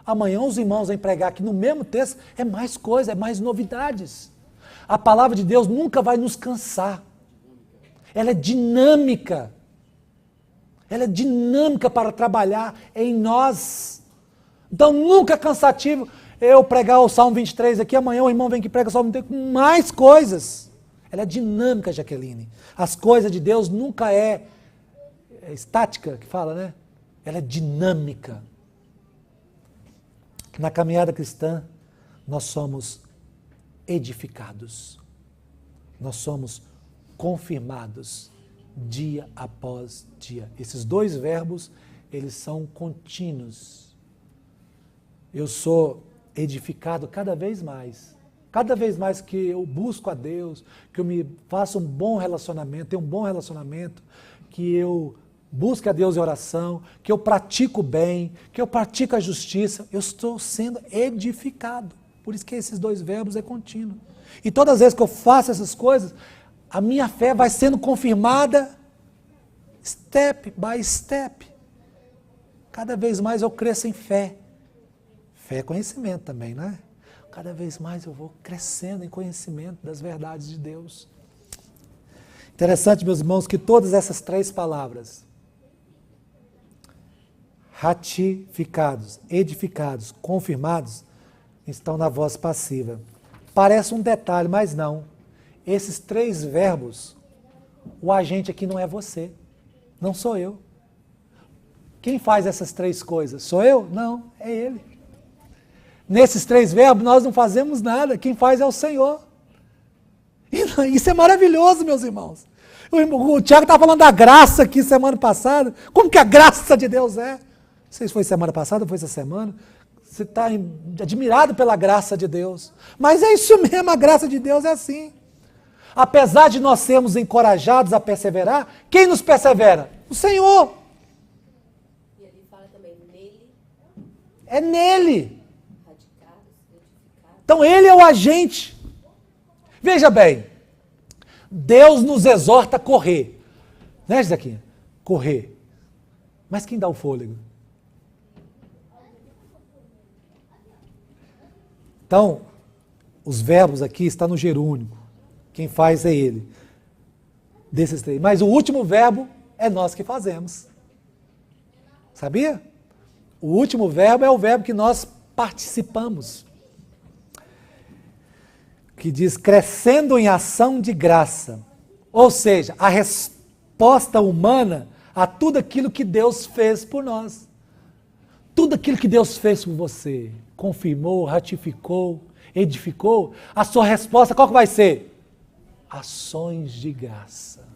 amanhã os irmãos vêm pregar aqui no mesmo texto, é mais coisa, é mais novidades. A palavra de Deus nunca vai nos cansar. Ela é dinâmica. Ela é dinâmica para trabalhar em nós. Então nunca é cansativo eu pregar o Salmo 23 aqui, amanhã o irmão vem aqui e prega o Salmo 23 com mais coisas. Ela é dinâmica, Jaqueline. As coisas de Deus nunca é estática, que fala, né? Ela é dinâmica. Na caminhada cristã, nós somos edificados. Nós somos confirmados dia após dia. Esses 2 verbos, eles são contínuos. Eu sou edificado cada vez mais. Cada vez mais que eu busco a Deus, que eu me faço um bom relacionamento, tenho um bom relacionamento, que eu busque a Deus em oração, que eu pratico o bem, que eu pratico a justiça, eu estou sendo edificado. Por isso que esses 2 verbos é contínuo. E todas as vezes que eu faço essas coisas, a minha fé vai sendo confirmada step by step. Cada vez mais eu cresço em fé. Fé é conhecimento também, né? cada vez mais eu vou crescendo em conhecimento das verdades de Deus. Interessante, meus irmãos, que todas essas três palavras, ratificados, edificados, confirmados, estão na voz passiva. Parece um detalhe, mas não. Esses três verbos, o agente aqui não é você, não sou eu. Quem faz essas três coisas? Sou eu? Não, é Ele. Nesses três verbos nós não fazemos nada, quem faz é o Senhor. Isso é maravilhoso, meus irmãos. O Tiago estava falando da graça aqui semana passada. Como que a graça de Deus é? Não sei se foi semana passada ou foi essa semana. Você está admirado pela graça de Deus. Mas é isso mesmo, a graça de Deus é assim. Apesar de nós sermos encorajados a perseverar, quem nos persevera? O Senhor. E ele fala também nele. É nele. Radicados, edificados. Então ele é o agente. Veja bem, Deus nos exorta a correr. Né, Zequinha? Correr. Mas quem dá o fôlego? Então, os verbos aqui estão no gerúndio. Quem faz é ele. Desses três. Mas o último verbo é nós que fazemos. Sabia? O último verbo é o verbo que nós participamos. Que diz crescendo em ação de graça. Ou seja, a resposta humana a tudo aquilo que Deus fez por nós. Tudo aquilo que Deus fez por você, confirmou, ratificou, edificou, a sua resposta qual que vai ser? Ações de graça.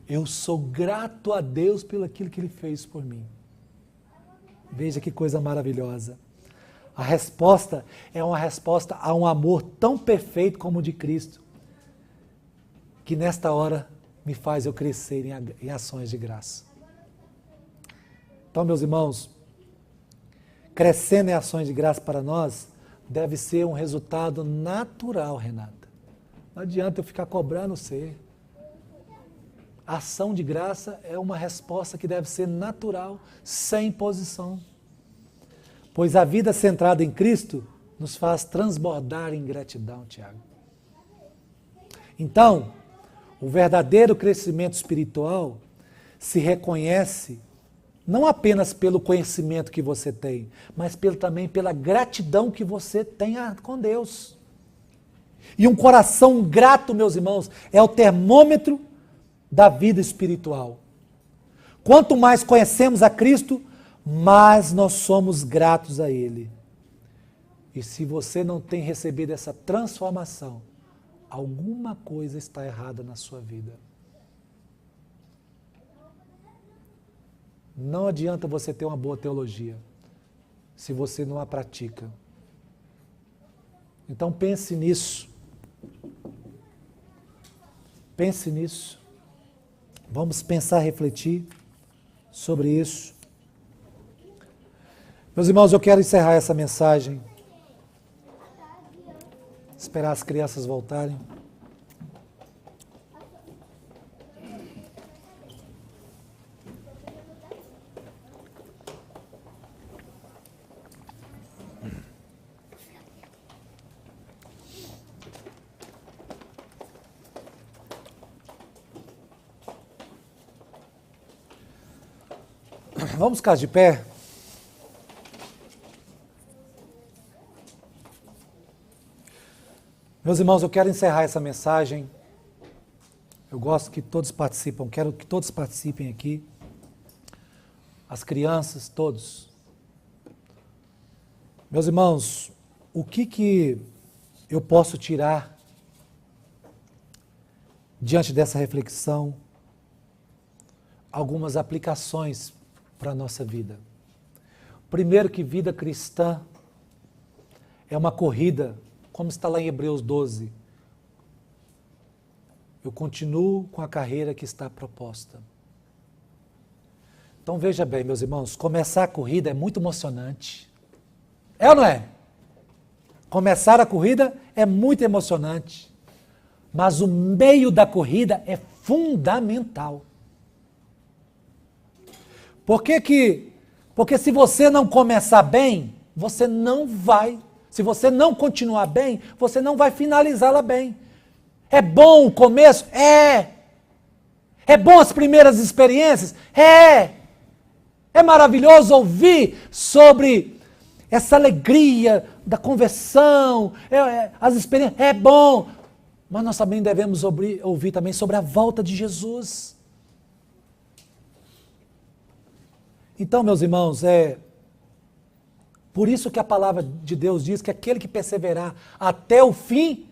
Eu sou grato a Deus pelo aquilo que Ele fez por mim. Veja que coisa maravilhosa. A resposta é uma resposta a um amor tão perfeito como o de Cristo, que nesta hora me faz eu crescer em ações de graça. Então, meus irmãos, crescendo em ações de graça para nós deve ser um resultado natural, Renata. Não adianta eu ficar cobrando você. A ação de graça é uma resposta que deve ser natural, sem imposição. Pois a vida centrada em Cristo nos faz transbordar em gratidão, Tiago. Então, o verdadeiro crescimento espiritual se reconhece não apenas pelo conhecimento que você tem, mas também pela gratidão que você tem com Deus. E um coração grato, meus irmãos, é o termômetro da vida espiritual. Quanto mais conhecemos a Cristo, mais nós somos gratos a Ele. E se você não tem recebido essa transformação, alguma coisa está errada na sua vida. Não adianta você ter uma boa teologia se você não a pratica. Então pense nisso. Pense nisso. Vamos pensar, refletir sobre isso. Meus irmãos, eu quero encerrar essa mensagem. Esperar as crianças voltarem. Vamos ficar de pé? Meus irmãos, eu quero encerrar essa mensagem. Eu gosto que todos participem, quero que todos participem aqui. As crianças, todos. Meus irmãos, o que eu posso tirar diante dessa reflexão? Algumas aplicações para a nossa vida. Primeiro, que vida cristã é uma corrida, como está lá em Hebreus 12. Eu continuo com a carreira que está proposta. Então veja bem, meus irmãos, começar a corrida é muito emocionante. É ou não é? Começar a corrida é muito emocionante. Mas o meio da corrida é fundamental. Porque se você não começar bem, você não vai Se você não continuar bem, você não vai finalizá-la bem. É bom o começo? É. É bom as primeiras experiências? É. É maravilhoso ouvir sobre essa alegria da conversão, as experiências. É bom. Mas nós também devemos ouvir também sobre a volta de Jesus. Então, meus irmãos, por isso que a palavra de Deus diz que aquele que perseverar até o fim,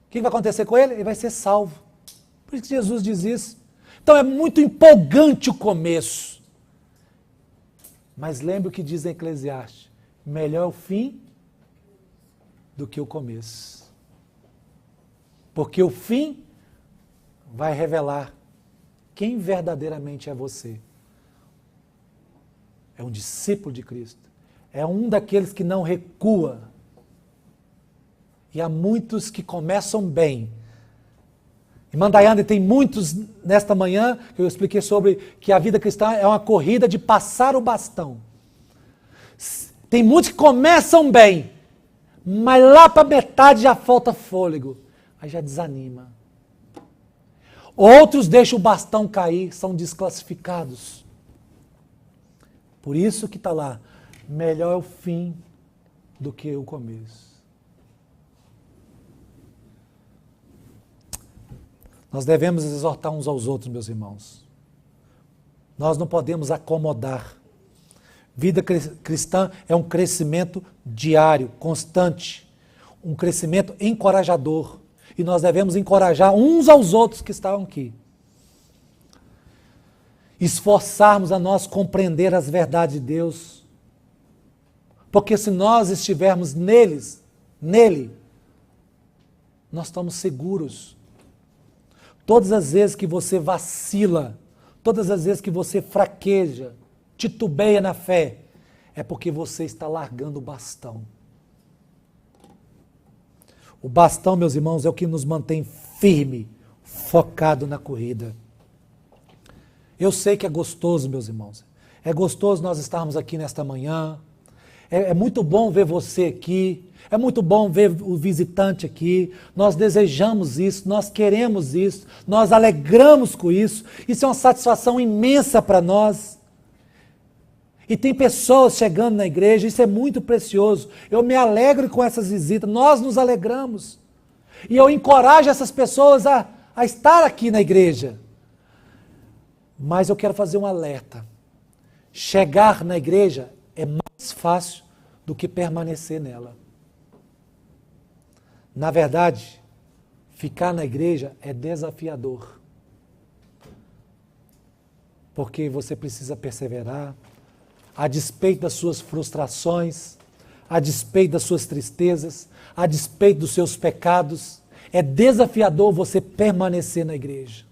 o que vai acontecer com ele? Ele vai ser salvo. Por isso que Jesus diz isso. Então é muito empolgante o começo. Mas lembre o que diz em Eclesiastes: melhor é o fim do que o começo. Porque o fim vai revelar quem verdadeiramente é você. É um discípulo de Cristo. É um daqueles que não recua. E há muitos que começam bem. Irmã Daiane, tem muitos nesta manhã que eu expliquei sobre que a vida cristã é uma corrida de passar o bastão. Tem muitos que começam bem, mas lá para metade já falta fôlego. Aí já desanima. Outros deixam o bastão cair, são desclassificados. Por isso que está lá, melhor é o fim do que o começo. Nós devemos exortar uns aos outros, meus irmãos. Nós não podemos acomodar. Vida cristã é um crescimento diário, constante. Um crescimento encorajador. E nós devemos encorajar uns aos outros que estão aqui. Esforçarmos a nós compreender as verdades de Deus. Porque se nós estivermos nele, nós estamos seguros. Todas as vezes que você vacila, todas as vezes que você fraqueja, titubeia na fé, é porque você está largando o bastão. O bastão, meus irmãos, é o que nos mantém firme, focado na corrida. Eu sei que é gostoso, meus irmãos. É gostoso nós estarmos aqui nesta manhã. É muito bom ver você aqui. É muito bom ver o visitante aqui. Nós desejamos isso, nós queremos isso, nós alegramos com isso. Isso é uma satisfação imensa para nós. E tem pessoas chegando na igreja, isso é muito precioso. Eu me alegro com essas visitas, nós nos alegramos. E eu encorajo essas pessoas a estar aqui na igreja. Mas eu quero fazer um alerta. Chegar na igreja é mais fácil do que permanecer nela. Na verdade, ficar na igreja é desafiador. Porque você precisa perseverar, a despeito das suas frustrações, a despeito das suas tristezas, a despeito dos seus pecados. É desafiador você permanecer na igreja.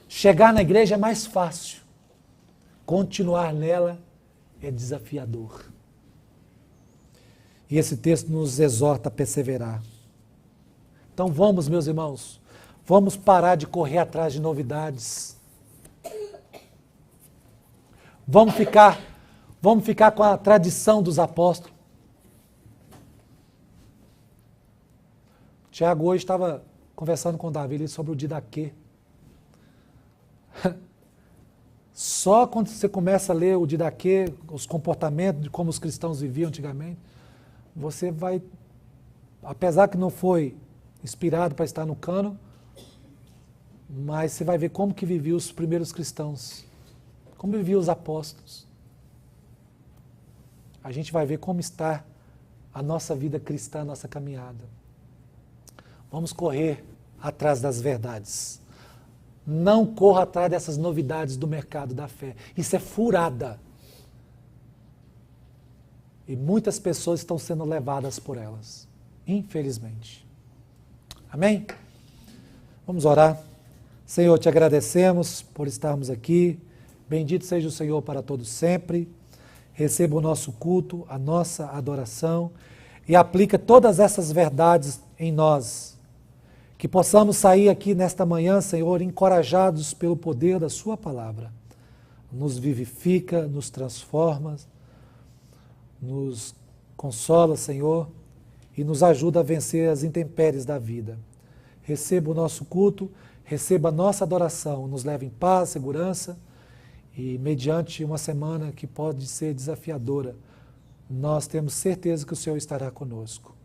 Chegar na igreja é mais fácil. Continuar nela é desafiador. E esse texto nos exorta a perseverar. Então vamos, meus irmãos, vamos parar de correr atrás de novidades. Vamos ficar com a tradição dos apóstolos. Tiago hoje estava conversando com o Davi sobre o Didaquê. Só quando você começa a ler o Didaquê, os comportamentos de como os cristãos viviam antigamente, você vai, apesar que não foi inspirado para estar no cânon, mas você vai ver como que viviam os primeiros cristãos, como viviam os apóstolos. A gente vai ver como está a nossa vida cristã, a nossa caminhada. Vamos correr atrás das verdades. Não corra atrás dessas novidades do mercado da fé. Isso é furada. E muitas pessoas estão sendo levadas por elas, infelizmente. Amém? Vamos orar. Senhor, te agradecemos por estarmos aqui. Bendito seja o Senhor para todos sempre. Receba o nosso culto, a nossa adoração e aplica todas essas verdades em nós. Que possamos sair aqui nesta manhã, Senhor, encorajados pelo poder da sua palavra. Nos vivifica, nos transforma, nos consola, Senhor, e nos ajuda a vencer as intempéries da vida. Receba o nosso culto, receba a nossa adoração, nos leve em paz, segurança e mediante uma semana que pode ser desafiadora, nós temos certeza que o Senhor estará conosco.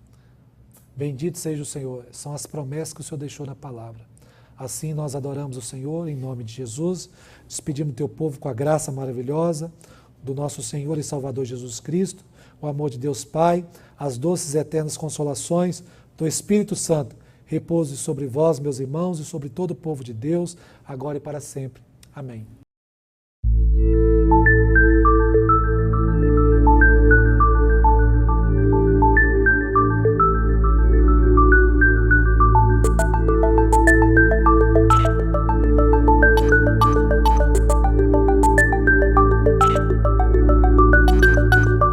Bendito seja o Senhor, são as promessas que o Senhor deixou na palavra. Assim nós adoramos o Senhor em nome de Jesus, despedimos o teu povo com a graça maravilhosa do nosso Senhor e Salvador Jesus Cristo, o amor de Deus Pai, as doces e eternas consolações do Espírito Santo, repouse sobre vós, meus irmãos, e sobre todo o povo de Deus, agora e para sempre. Amém.